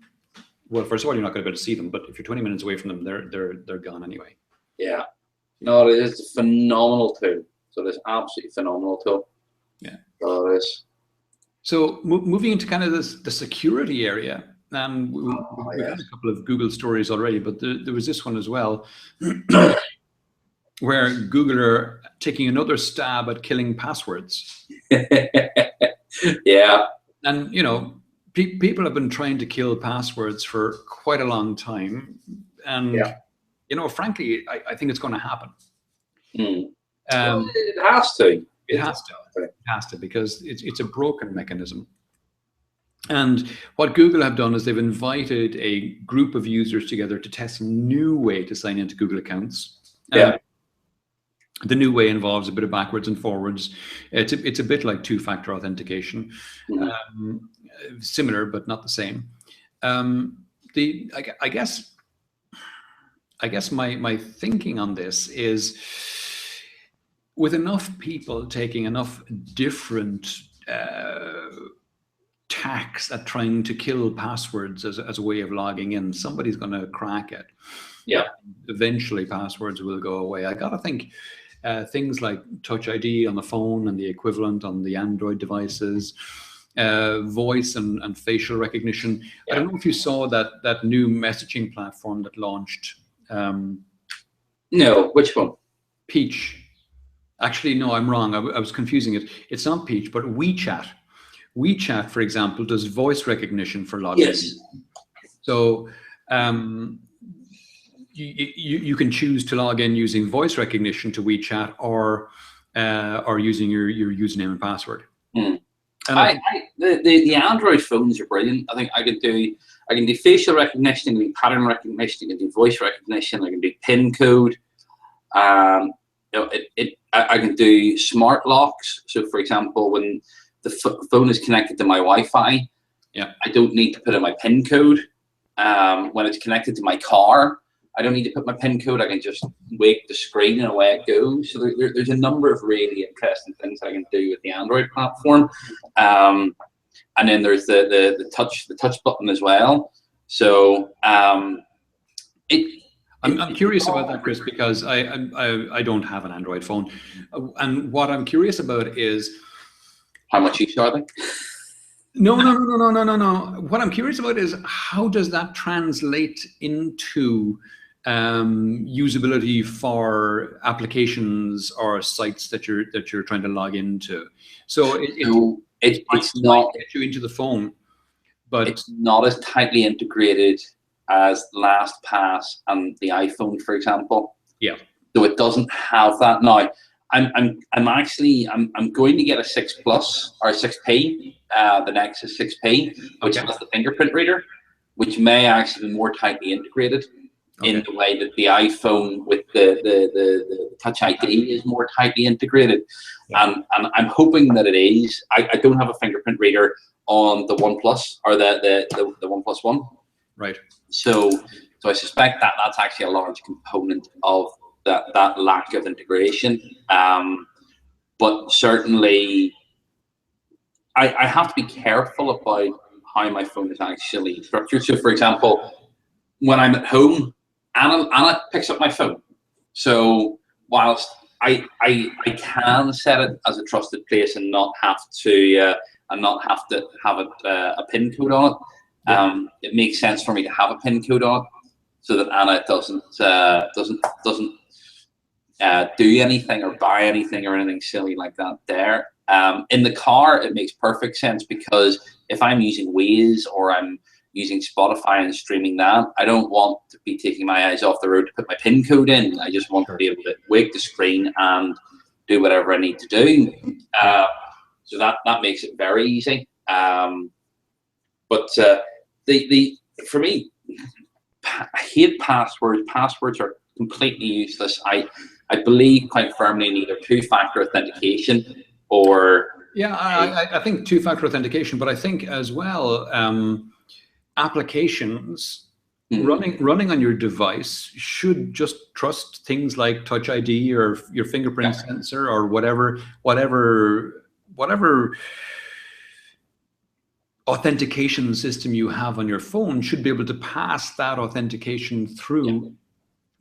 well, first of all, you're not going to be able to see them. But if you're 20 minutes away from them, they're gone anyway. Yeah. No, it is a phenomenal tool. So it's absolutely phenomenal tool. Yeah. So it is. So moving into kind of the security area, and we've had a couple of Google stories already, but there was this one as well, where Google are taking another stab at killing passwords. Yeah. And, people have been trying to kill passwords for quite a long time. And, frankly, I think it's going to happen. Well, it has to. It has to. It has to, because it's a broken mechanism. And what Google have done is they've invited a group of users together to test a new way to sign into Google accounts. Yeah. The new way involves a bit of backwards and forwards. It's a bit like two-factor authentication, similar but not the same. I guess my thinking on this is, with enough people taking enough different tacks at trying to kill passwords as a way of logging in, somebody's going to crack it. Yeah. Eventually, passwords will go away. I got to think things like Touch ID on the phone and the equivalent on the Android devices, voice and facial recognition. Yeah. I don't know if you saw that new messaging platform that launched. No, which one? Peach. Actually, no, I'm wrong. I was confusing it. It's not Peach, but WeChat. WeChat, for example, does voice recognition for login. Yes. So you can choose to log in using voice recognition to WeChat, or using your username and password. Mm. The Android phones are brilliant. I think I can do facial recognition, I can do pattern recognition, I can do voice recognition, I can do PIN code. I can do smart locks. So, for example, when the phone is connected to my Wi-Fi, yeah, I don't need to put in my PIN code. When it's connected to my car, I don't need to put my PIN code. I can just wake the screen and away it goes. So there's a number of really interesting things I can do with the Android platform. And then there's the touch button as well. So I'm curious about that, Chris, because I don't have an Android phone, and what I'm curious about is how much each are they? No. What I'm curious about is, how does that translate into usability for applications or sites that you're trying to log into? So it's not get you into the phone, but it's not as tightly integrated as LastPass and the iPhone, for example. Yeah. So it doesn't have that now. I'm going to get a 6 Plus or a 6P, the Nexus 6P, which has the fingerprint reader, which may actually be more tightly integrated in the way that the iPhone with the Touch ID is more tightly integrated. Yeah. And I'm hoping that it is. I don't have a fingerprint reader on the OnePlus or the OnePlus One. Right. So I suspect that that's actually a large component of that lack of integration. But certainly, I have to be careful about how my phone is actually structured. So, for example, when I'm at home, Anna picks up my phone. So whilst I can set it as a trusted place and not have to have a PIN code on it, it makes sense for me to have a PIN code on it, so that Anna doesn't do anything or buy anything or anything silly like that there. In the car, it makes perfect sense, because if I'm using Waze or I'm using Spotify and streaming that, I don't want to be taking my eyes off the road to put my PIN code in. I just want to be able to wake the screen and do whatever I need to do. So that makes it very easy. But for me, I hate passwords. Passwords are completely useless. I believe quite firmly in either two-factor authentication or... Yeah, I think two-factor authentication, but I think as well, applications running on your device should just trust things like Touch ID or your fingerprint sensor or whatever authentication system you have on your phone should be able to pass that authentication through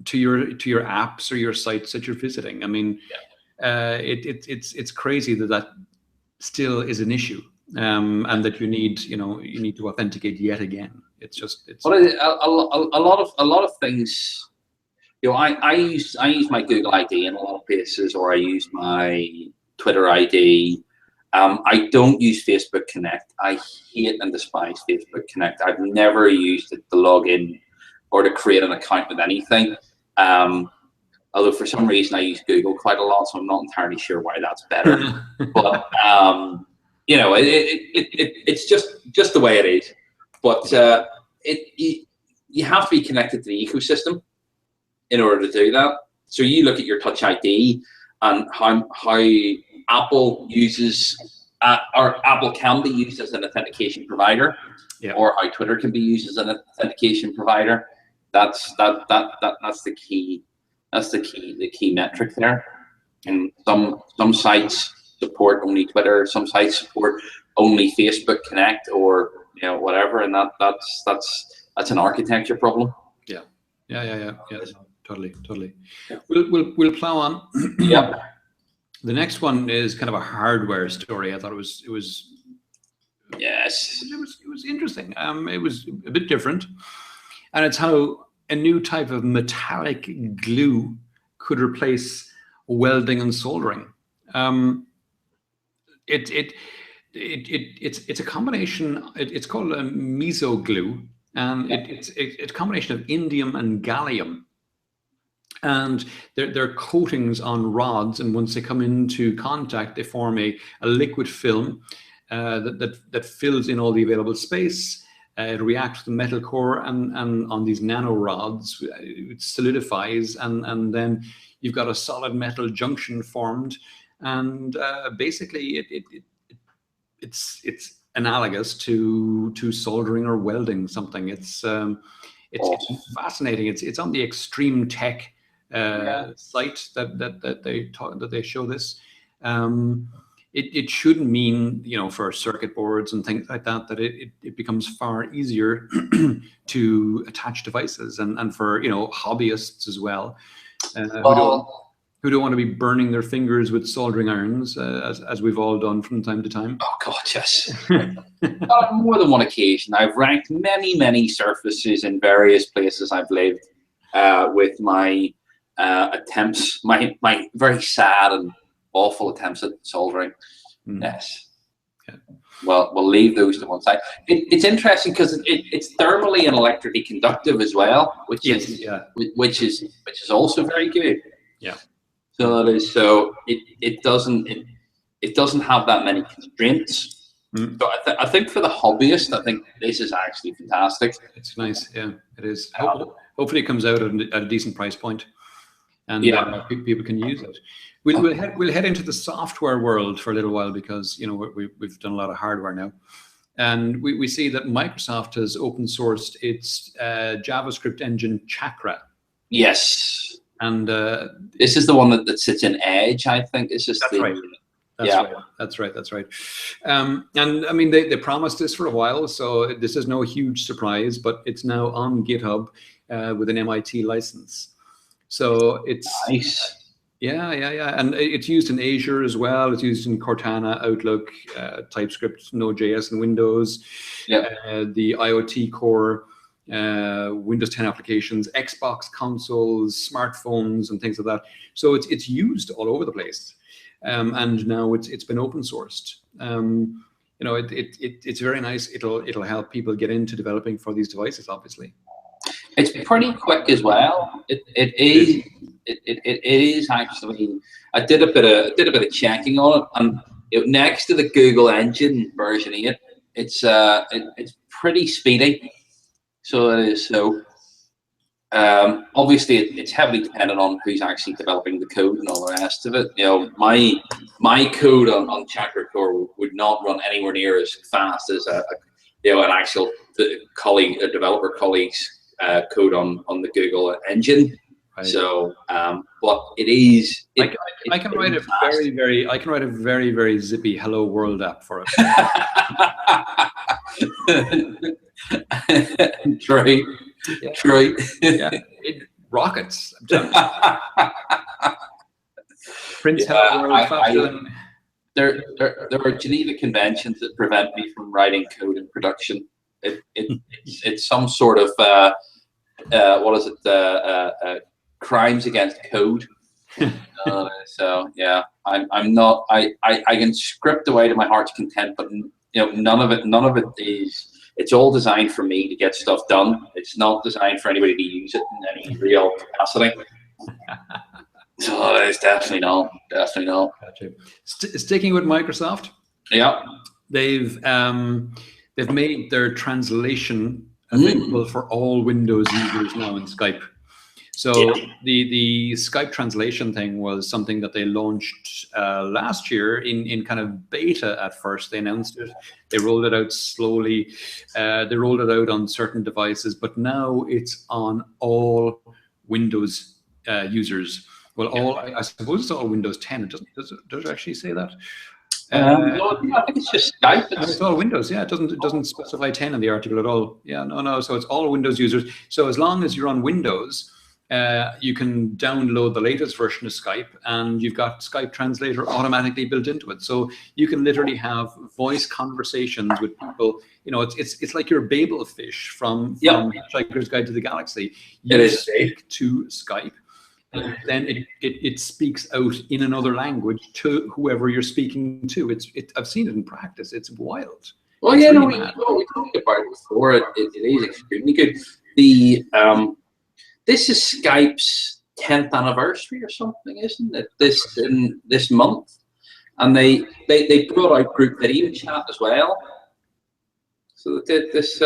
to your apps or your sites that you're visiting. I mean, it's crazy that still is an issue, and that you need to authenticate yet again. It's well, a lot of things. I use my Google ID in a lot of places, or I use my Twitter ID. I don't use Facebook Connect. I hate and despise Facebook Connect. I've never used it to log in or to create an account with anything. Although for some reason I use Google quite a lot, so I'm not entirely sure why that's better. But you know, it's just the way it is. But you have to be connected to the ecosystem in order to do that. So you look at your Touch ID and how Apple uses, or Apple can be used as an authentication provider, or how Twitter can be used as an authentication provider. That's the key. That's the key metric there. And some sites support only Twitter, some sites support only Facebook Connect, or whatever, and that's an architecture problem. Yeah. Totally. We'll plow on. Yeah. The next one is kind of a hardware story. I thought it was yes. It was interesting. It was a bit different, and it's how a new type of metallic glue could replace welding and soldering. It's a combination. It's called a meso glue, and it's a combination of indium and gallium. And they're coatings on rods, and once they come into contact, they form a liquid film that fills in all the available space. It reacts with the metal core, and on these nano rods, it solidifies, and then you've got a solid metal junction formed. And basically, it's analogous to soldering or welding something. It's fascinating. It's on the Extreme Tech site that they show this. It shouldn't mean, for circuit boards and things like that it becomes far easier to attach devices, and for hobbyists as well, who don't want to be burning their fingers with soldering irons, as we've all done from time to time. Oh God, yes. On more than one occasion, I've ranked many surfaces in various places I've lived with my attempts, my very sad and awful attempts at soldering. Yes. Yeah. Well, we'll leave those to one side. It's interesting because it's thermally and electrically conductive as well, which is also very good. Yeah. So it doesn't have that many constraints. So I think for the hobbyist, I think this is actually fantastic. It's nice. Yeah, it is. Hopefully, it comes out at a decent price point, and people can use it. We'll head into the software world for a little while, because we've done a lot of hardware now, and we see that Microsoft has open sourced its JavaScript engine Chakra. Yes. And this is the one that sits in Edge, I think. It's just right. That's right. And I mean, they promised this for a while, so this is no huge surprise, but it's now on GitHub with an MIT license. So it's nice. Yeah. And it's used in Azure as well. It's used in Cortana, Outlook, TypeScript, Node.js, and Windows. The IoT core, Windows 10 applications, Xbox consoles, smartphones, and things like that. So it's used all over the place, and now it's been open sourced. It's very nice. It'll help people get into developing for these devices. Obviously, it's pretty quick as well. It is actually. I did a bit of checking on it, and next to the Google Engine version 8, it's pretty speedy. So it is. So obviously, it's heavily dependent on who's actually developing the code and all the rest of it. My code on Chakra Core would not run anywhere near as fast as an actual developer colleague's code on the Google Engine. Right. So, but it is. I can write a very very zippy Hello World app for it. True. Yeah, it rockets. Prince Hello World faster than. There are Geneva conventions that prevent me from writing code in production. It's some sort of what is it? Crimes against code. So yeah, I'm not. I can script away to my heart's content, but none of it is. It's all designed for me to get stuff done. It's not designed for anybody to use it in any real capacity. So it's definitely not. Definitely not. Gotcha. Sticking with Microsoft, Yeah. they've made their translation available for all Windows users now in Skype. So the Skype translation thing was something that they launched last year in kind of beta at first. They announced it. They rolled it out slowly. They rolled it out on certain devices, but now it's on all Windows users. Well, I suppose it's all Windows 10. It does it actually say that? No, I think it's just Skype. It's all Windows. Yeah, it doesn't specify 10 in the article at all. Yeah, no. So it's all Windows users. So as long as you're on Windows, you can download the latest version of Skype, and you've got Skype Translator automatically built into it. So you can literally have voice conversations with people. You know, it's like your Babel fish from Hitchhiker's Guide to the Galaxy. You speak to Skype, and then it speaks out in another language to whoever you're speaking to. I've seen it in practice. It's wild. Well, it's yeah, really we talked about it before. It is extremely good. This is Skype's 10th anniversary or something, isn't it? This month, and they brought out group video chat as well. So they did this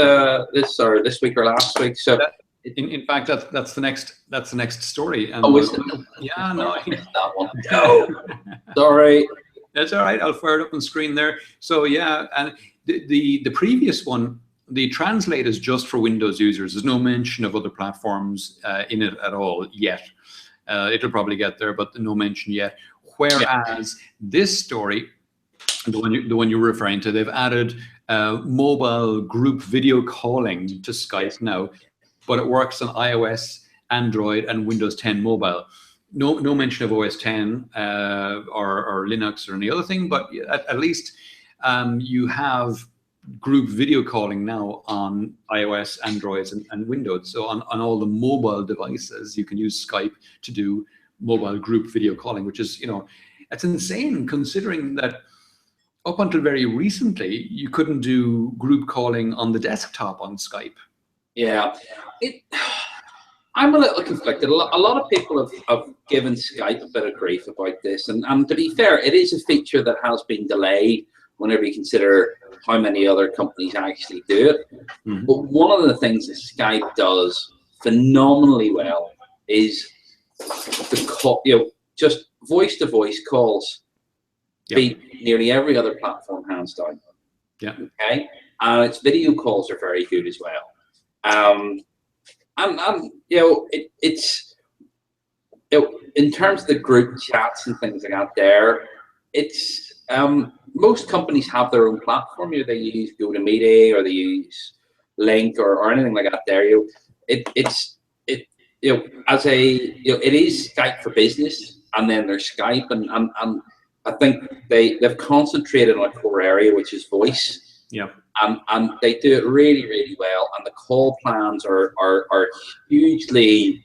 week or last week. So in fact, that's the next story. And is it? Yeah, no, that one. No, sorry. That's all right. I'll fire it up on screen there. So yeah, and the previous one. The translate is just for Windows users. There's no mention of other platforms in it at all yet. It'll probably get there, but no mention yet. Whereas this story, the one you're referring to, they've added mobile group video calling to Skype now, but it works on iOS, Android, and Windows 10 mobile. No mention of OS 10 or Linux or any other thing, but at least you have group video calling now on iOS, Androids, and Windows. So on all the mobile devices, you can use Skype to do mobile group video calling, which is, it's insane considering that up until very recently, you couldn't do group calling on the desktop on Skype. Yeah, I'm a little conflicted. A lot of people have given Skype a bit of grief about this, and to be fair, it is a feature that has been delayed whenever you consider how many other companies actually do it. Mm-hmm. But one of the things that Skype does phenomenally well is just voice-to-voice calls beat nearly every other platform hands down. Yeah. Okay, and its video calls are very good as well. It's in terms of the group chats and things like that. It's most companies have their own platform. They use GoToMeeting or they use Link or anything like that. It is Skype for business, and then there's Skype, and I think they've concentrated on a core area, which is voice. Yeah. And they do it really, really well, and the call plans are hugely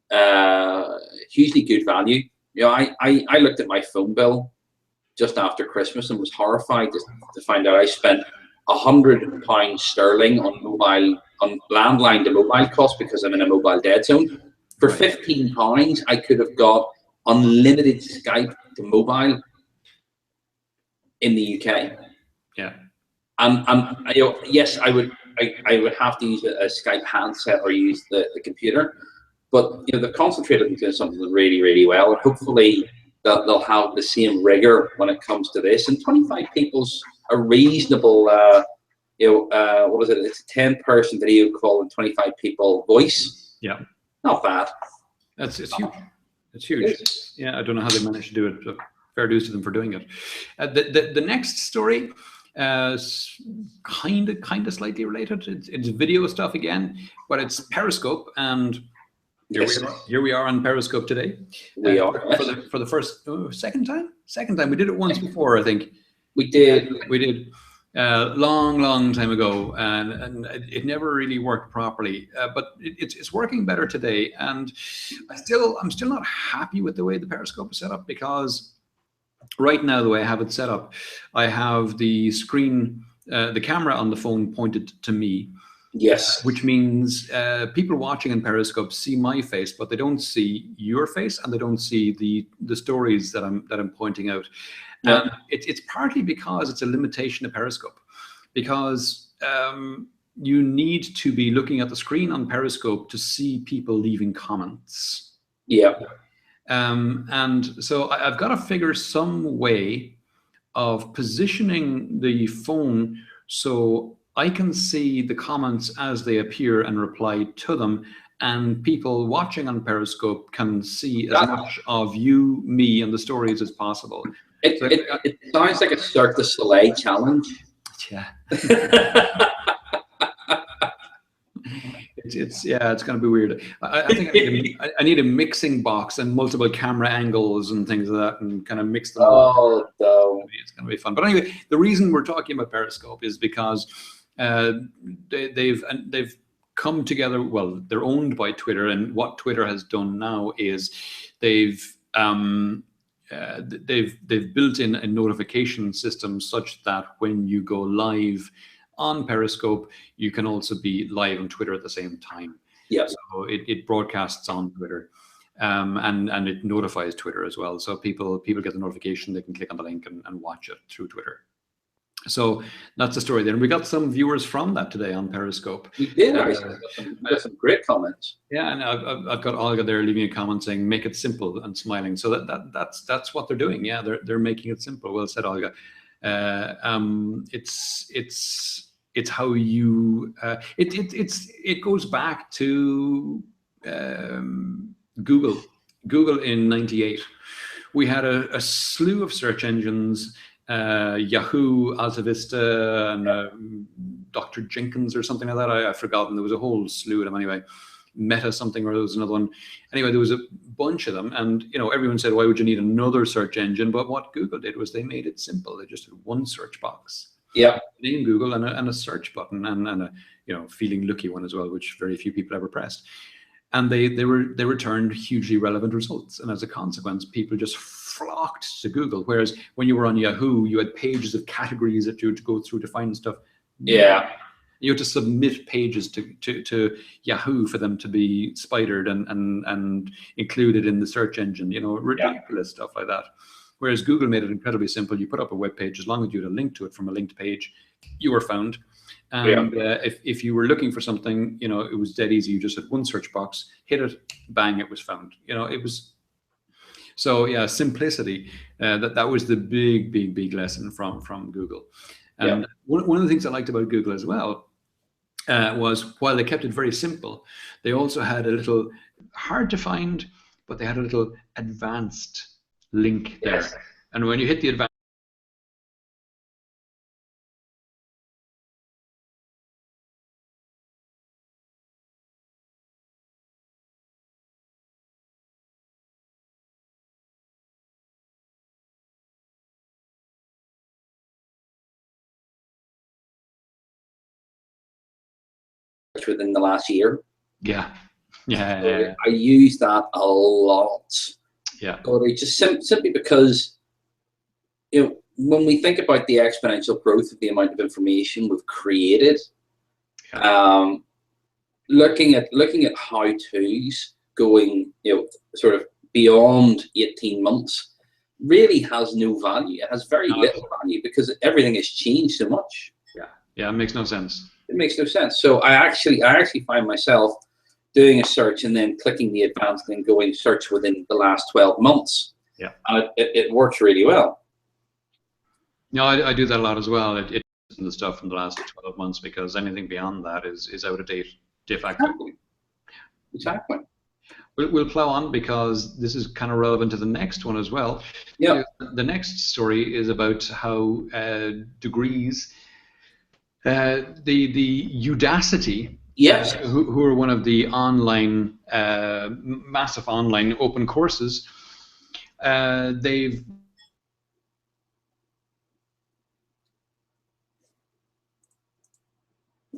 good value. I looked at my phone bill just after Christmas and was horrified to find out I spent £100 sterling on landline to mobile costs because I'm in a mobile dead zone. For £15, I could have got unlimited Skype to mobile in the UK. Yeah. And yes, I would have to use a Skype handset or use the computer, but they've concentrated on doing something really, really well, and hopefully they'll have the same rigor when it comes to this. And 25 people's a reasonable, what is it? It's a 10-person video call and 25 people voice. Yeah, not bad. It's huge. It's huge. Yeah, I don't know how they managed to do it, but fair dues to them for doing it. The next story. Kind of slightly related. It's video stuff again, but it's Periscope, and here we are on Periscope today. We are for the second time. We did it once before, I think. We did. Long time ago, and it never really worked properly. But it's working better today, and I'm still not happy with the way the Periscope is set up, because right now, the way I have it set up, I have the screen, the camera on the phone pointed to me, Yes. Which means people watching in Periscope see my face, but they don't see your face, and they don't see the stories that I'm pointing out. Yeah. And it's partly because it's a limitation of Periscope, because you need to be looking at the screen on Periscope to see people leaving comments. Yeah. And so I've got to figure some way of positioning the phone so I can see the comments as they appear and reply to them, and people watching on Periscope can see as much of you, me, and the stories as possible. It sounds like a Cirque du Soleil challenge. Yeah. It's going to be weird. I think I need a mixing box and multiple camera angles and things like that, and kind of mix them all. Oh, no. It's going to be fun. But anyway, the reason we're talking about Periscope is because they've come together. Well, they're owned by Twitter, and what Twitter has done now is they've built in a notification system such that when you go live on Periscope, you can also be live on Twitter at the same time. Yeah. So it broadcasts on Twitter, and it notifies Twitter as well. So people get the notification, they can click on the link and watch it through Twitter. So that's the story there. And we got some viewers from that today on Periscope. We did. We got some great comments. Yeah, and I've got Olga there leaving a comment saying, "Make it simple," and smiling. So that's what they're doing. Yeah, they're making it simple. Well said, Olga. It's how you it goes back to Google in '98. We had a slew of search engines, Yahoo, Alta Vista, and Dr. Jenkins or something like that. I've forgotten. There was a whole slew of them anyway. Meta something, or there was another one. Anyway, there was a bunch of them, and everyone said, why would you need another search engine? But what Google did was they made it simple. They just had one search box. Yeah. Name Google and a search button, and a feeling lucky one as well, which very few people ever pressed. And they returned hugely relevant results, and as a consequence, people just flocked to Google. Whereas when you were on Yahoo, you had pages of categories that you had to go through to find stuff. Yeah. You had to submit pages to Yahoo for them to be spidered and included in the search engine. Ridiculous stuff like that. Whereas Google made it incredibly simple. You put up a web page, as long as you had a link to it from a linked page, you were found. And if you were looking for something, it was dead easy. You just had one search box, hit it, bang, it was found. It was. So yeah, simplicity. That was the big lesson from Google. And one of the things I liked about Google as well was, while they kept it very simple, they also had a little hard to find, but they had a little advanced link there. Yes. And when you hit the advanced, within the last year. Yeah. I use that a lot. Yeah. But it's just simply because when we think about the exponential growth of the amount of information we've created, looking at how-tos going sort of beyond 18 months really has no value. It has very little value because everything has changed so much. Yeah, it makes no sense. It makes no sense. So I actually find myself doing a search and then clicking the advanced and going search within the last 12 months. Yeah. And it works really well. No, I do that a lot as well. It the stuff from the last 12 months, because anything beyond that is out of date de facto. Exactly. We'll plow on, because this is kind of relevant to the next one as well. Yeah. The next story is about how degrees, the Udacity, yes, who are one of the online, massive online open courses, they've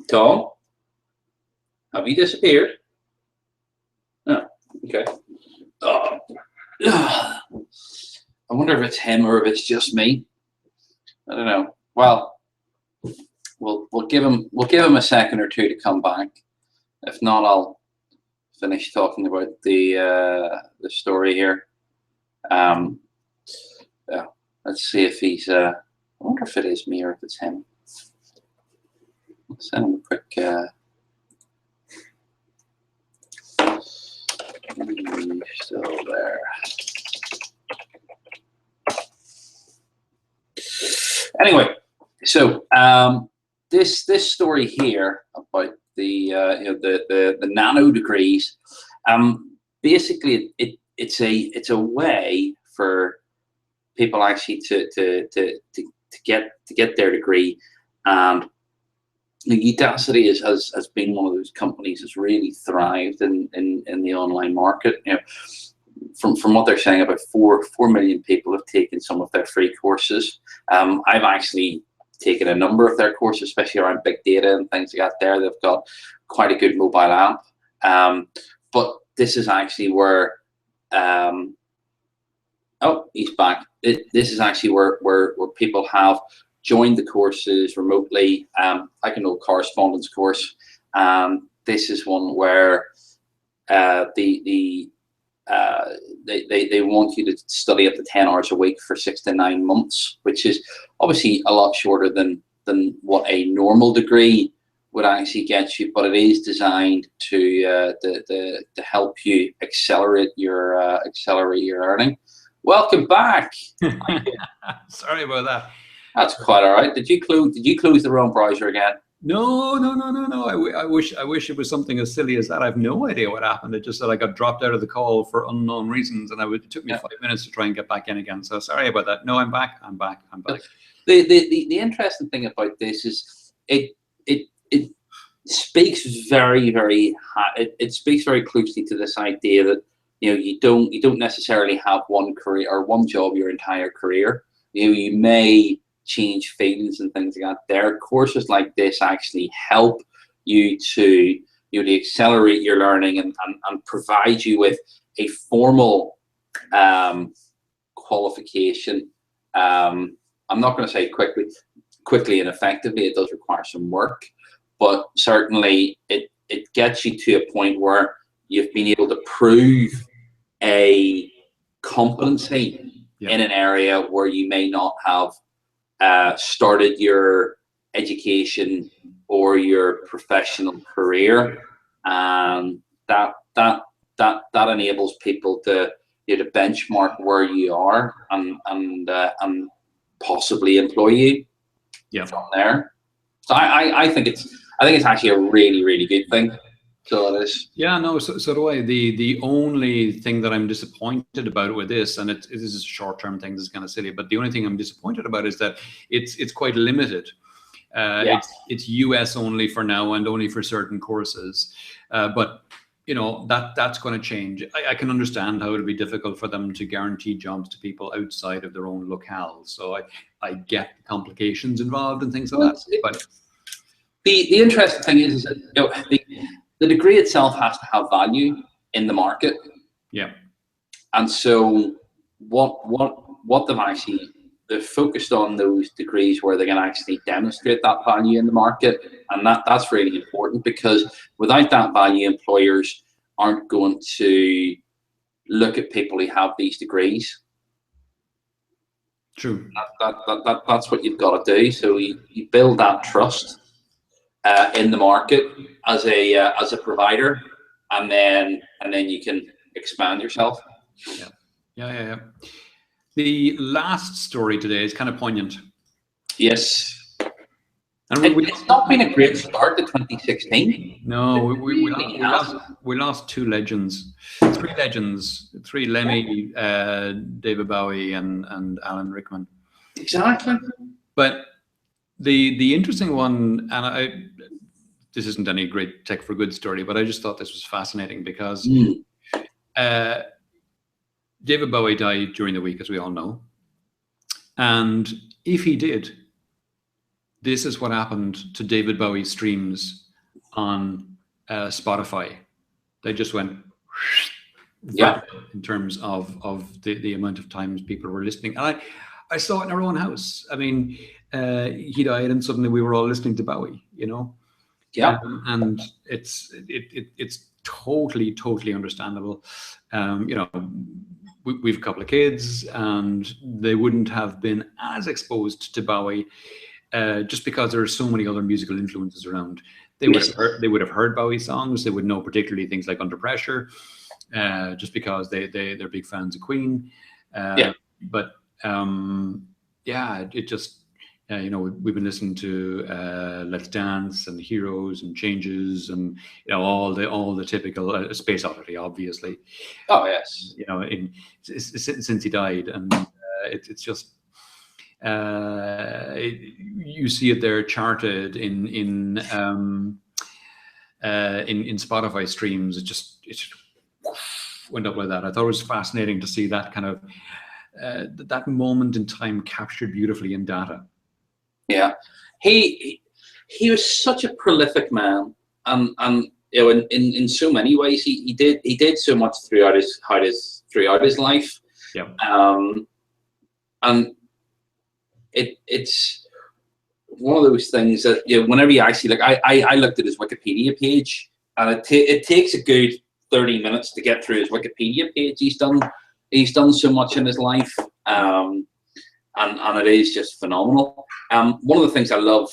Tom, have you disappeared? Oh, okay. I wonder if it's him or if it's just me. I don't know. Well, we'll give him a second or two to come back. If not, I'll finish talking about the story here. Yeah, let's see if he's. I wonder if it is me or if it's him. I'll send him a quick. He's still there. Anyway, so this story here about the nano degrees, basically it's a way for people actually to get their degree, and Udacity has been one of those companies that's really thrived in the online market. From what they're saying, about 4 million people have taken some of their free courses. I've actually taken a number of their courses, especially around big data and things like that. There, they've got quite a good mobile app. But this is actually where, oh, he's back. This is actually where people have joined the courses remotely, like an old correspondence course. This is one where they want you to study up to 10 hours a week for 6 to 9 months, which is obviously a lot shorter than what a normal degree would actually get you, but it is designed to help you accelerate your learning. Welcome back. Sorry about that. That's quite all right. Did you close the wrong browser again? No. I wish it was something as silly as that. I have no idea what happened. It just that I got dropped out of the call for unknown reasons, and it took me 5 minutes to try and get back in again. So sorry about that. No, I'm back. The interesting thing about this is it speaks very it speaks very closely to this idea that you don't necessarily have one career or one job your entire career. You may change fields and things like that. Their courses like this actually help you to accelerate your learning and provide you with a formal qualification. I'm not going to say quickly and effectively. It does require some work, but certainly it gets you to a point where you've been able to prove a competency in an area where you may not have started your education or your professional career, and that enables people to benchmark where you are and possibly employ you from there. So I think it's actually a really good thing. So it is. Yeah, no, so do I. The only thing that I'm disappointed about with this, and this is a short-term thing, this is kind of silly, but the only thing I'm disappointed about is that it's quite limited. It's US only for now and only for certain courses. But that's going to change. I can understand how it'll be difficult for them to guarantee jobs to people outside of their own locale. So I get the complications involved and things like that. But the interesting thing is that the degree itself has to have value in the market. Yeah. And so what they're focused on those degrees where they can actually demonstrate that value in the market. And that's really important, because without that value, employers aren't going to look at people who have these degrees. True. That's what you've got to do. So you build that trust in the market as a provider, and then you can expand yourself. Yeah. The last story today is kind of poignant. Yes. And it's not been a great start to 2016. No, we lost 2 legends, 3 legends, 3 Lemmy, David Bowie, and Alan Rickman. Exactly. But the interesting one, and this isn't any great tech for good story, but I just thought this was fascinating because David Bowie died during the week, as we all know. And if he did, this is what happened to David Bowie streams on Spotify. They just went in terms of the amount of times people were listening. And I saw it in our own house. I mean, he died, and suddenly we were all listening to Bowie. You know. Yeah. And it's totally understandable. You know, we've a couple of kids, and they wouldn't have been as exposed to Bowie just because there are so many other musical influences around. They would have heard Bowie songs. They would know particularly things like Under Pressure, just because they're big fans of Queen. But yeah, it just. You know, we've been listening to Let's Dance and Heroes and Changes and, you know, all the typical Space Oddity, obviously. Oh yes. You know, since he died, and it's just you see it there charted in Spotify streams. It just went up like that. I thought it was fascinating to see that kind of that moment in time captured beautifully in data. Yeah, he was such a prolific man, and you know, in so many ways, he did so much throughout his life. Yeah. And it's one of those things that, you know, whenever you actually, like, I looked at his Wikipedia page, and it takes a good 30 minutes to get through his Wikipedia page. He's done so much in his life. And it is just phenomenal. One of the things I love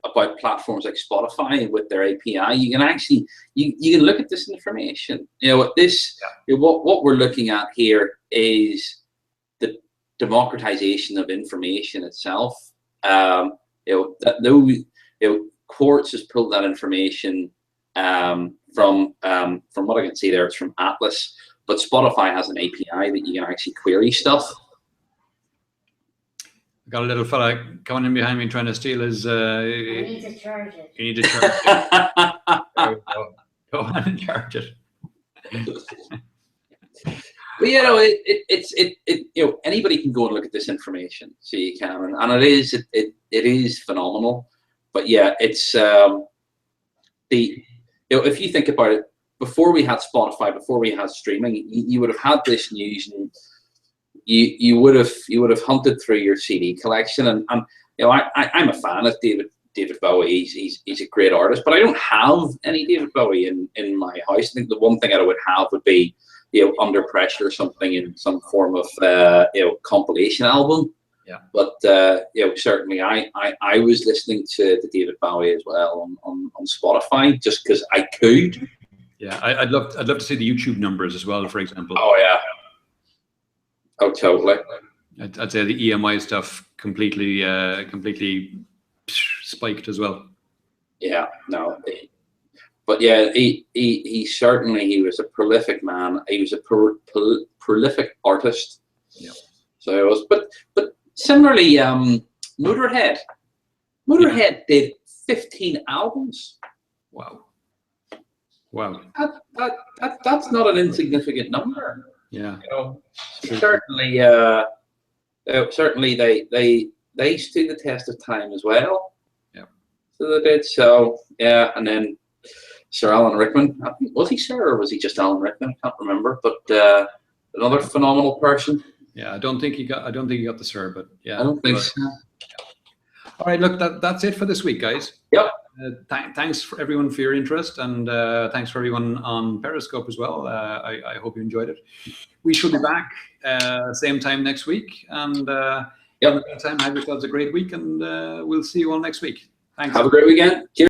about platforms like Spotify with their API, you can actually you can look at this information. You know, what we're looking at here is the democratization of information itself. You know, Quartz has pulled that information from what I can see there. It's from Atlas, but Spotify has an API that you can actually query stuff. Got a little fella coming in behind me trying to steal his. I need to charge it. You need to charge it. There we go. Go on and charge it. But you know, you know, anybody can go and look at this information, so you can, and it is phenomenal. But yeah, it's you know, if you think about it, before we had Spotify, before we had streaming, you would have had this news, and you would have hunted through your CD collection, and you know, I'm a fan of David Bowie. He's a great artist, but I don't have any David Bowie in my house. I think the one thing I would have would be, you know, Under Pressure or something in some form of you know, compilation album. Yeah. But you know, certainly I was listening to David Bowie as well on Spotify just because I could. Yeah, I'd love to see the YouTube numbers as well, for example. Oh yeah. Oh, totally. I'd say the EMI stuff completely spiked as well. Yeah, no, but yeah, he certainly, he was a prolific man. He was a prolific artist. Yeah. So it was, but similarly, Motorhead did 15 albums. Wow. That's not an insignificant number. Yeah. You know, certainly they stood the test of time as well. Yeah. So they did. So yeah, and then Sir Alan Rickman. I think, was he Sir or was he just Alan Rickman? I can't remember. But another phenomenal person. Yeah, I don't think he got the Sir, but yeah. I don't think so. All right, look, that's it for this week, guys. Yep. Thanks for everyone for your interest, and thanks for everyone on Periscope as well. I hope you enjoyed it. We shall be back same time next week, and in the meantime, have yourselves a great week, and we'll see you all next week. Thanks. Have a great weekend. Cheers.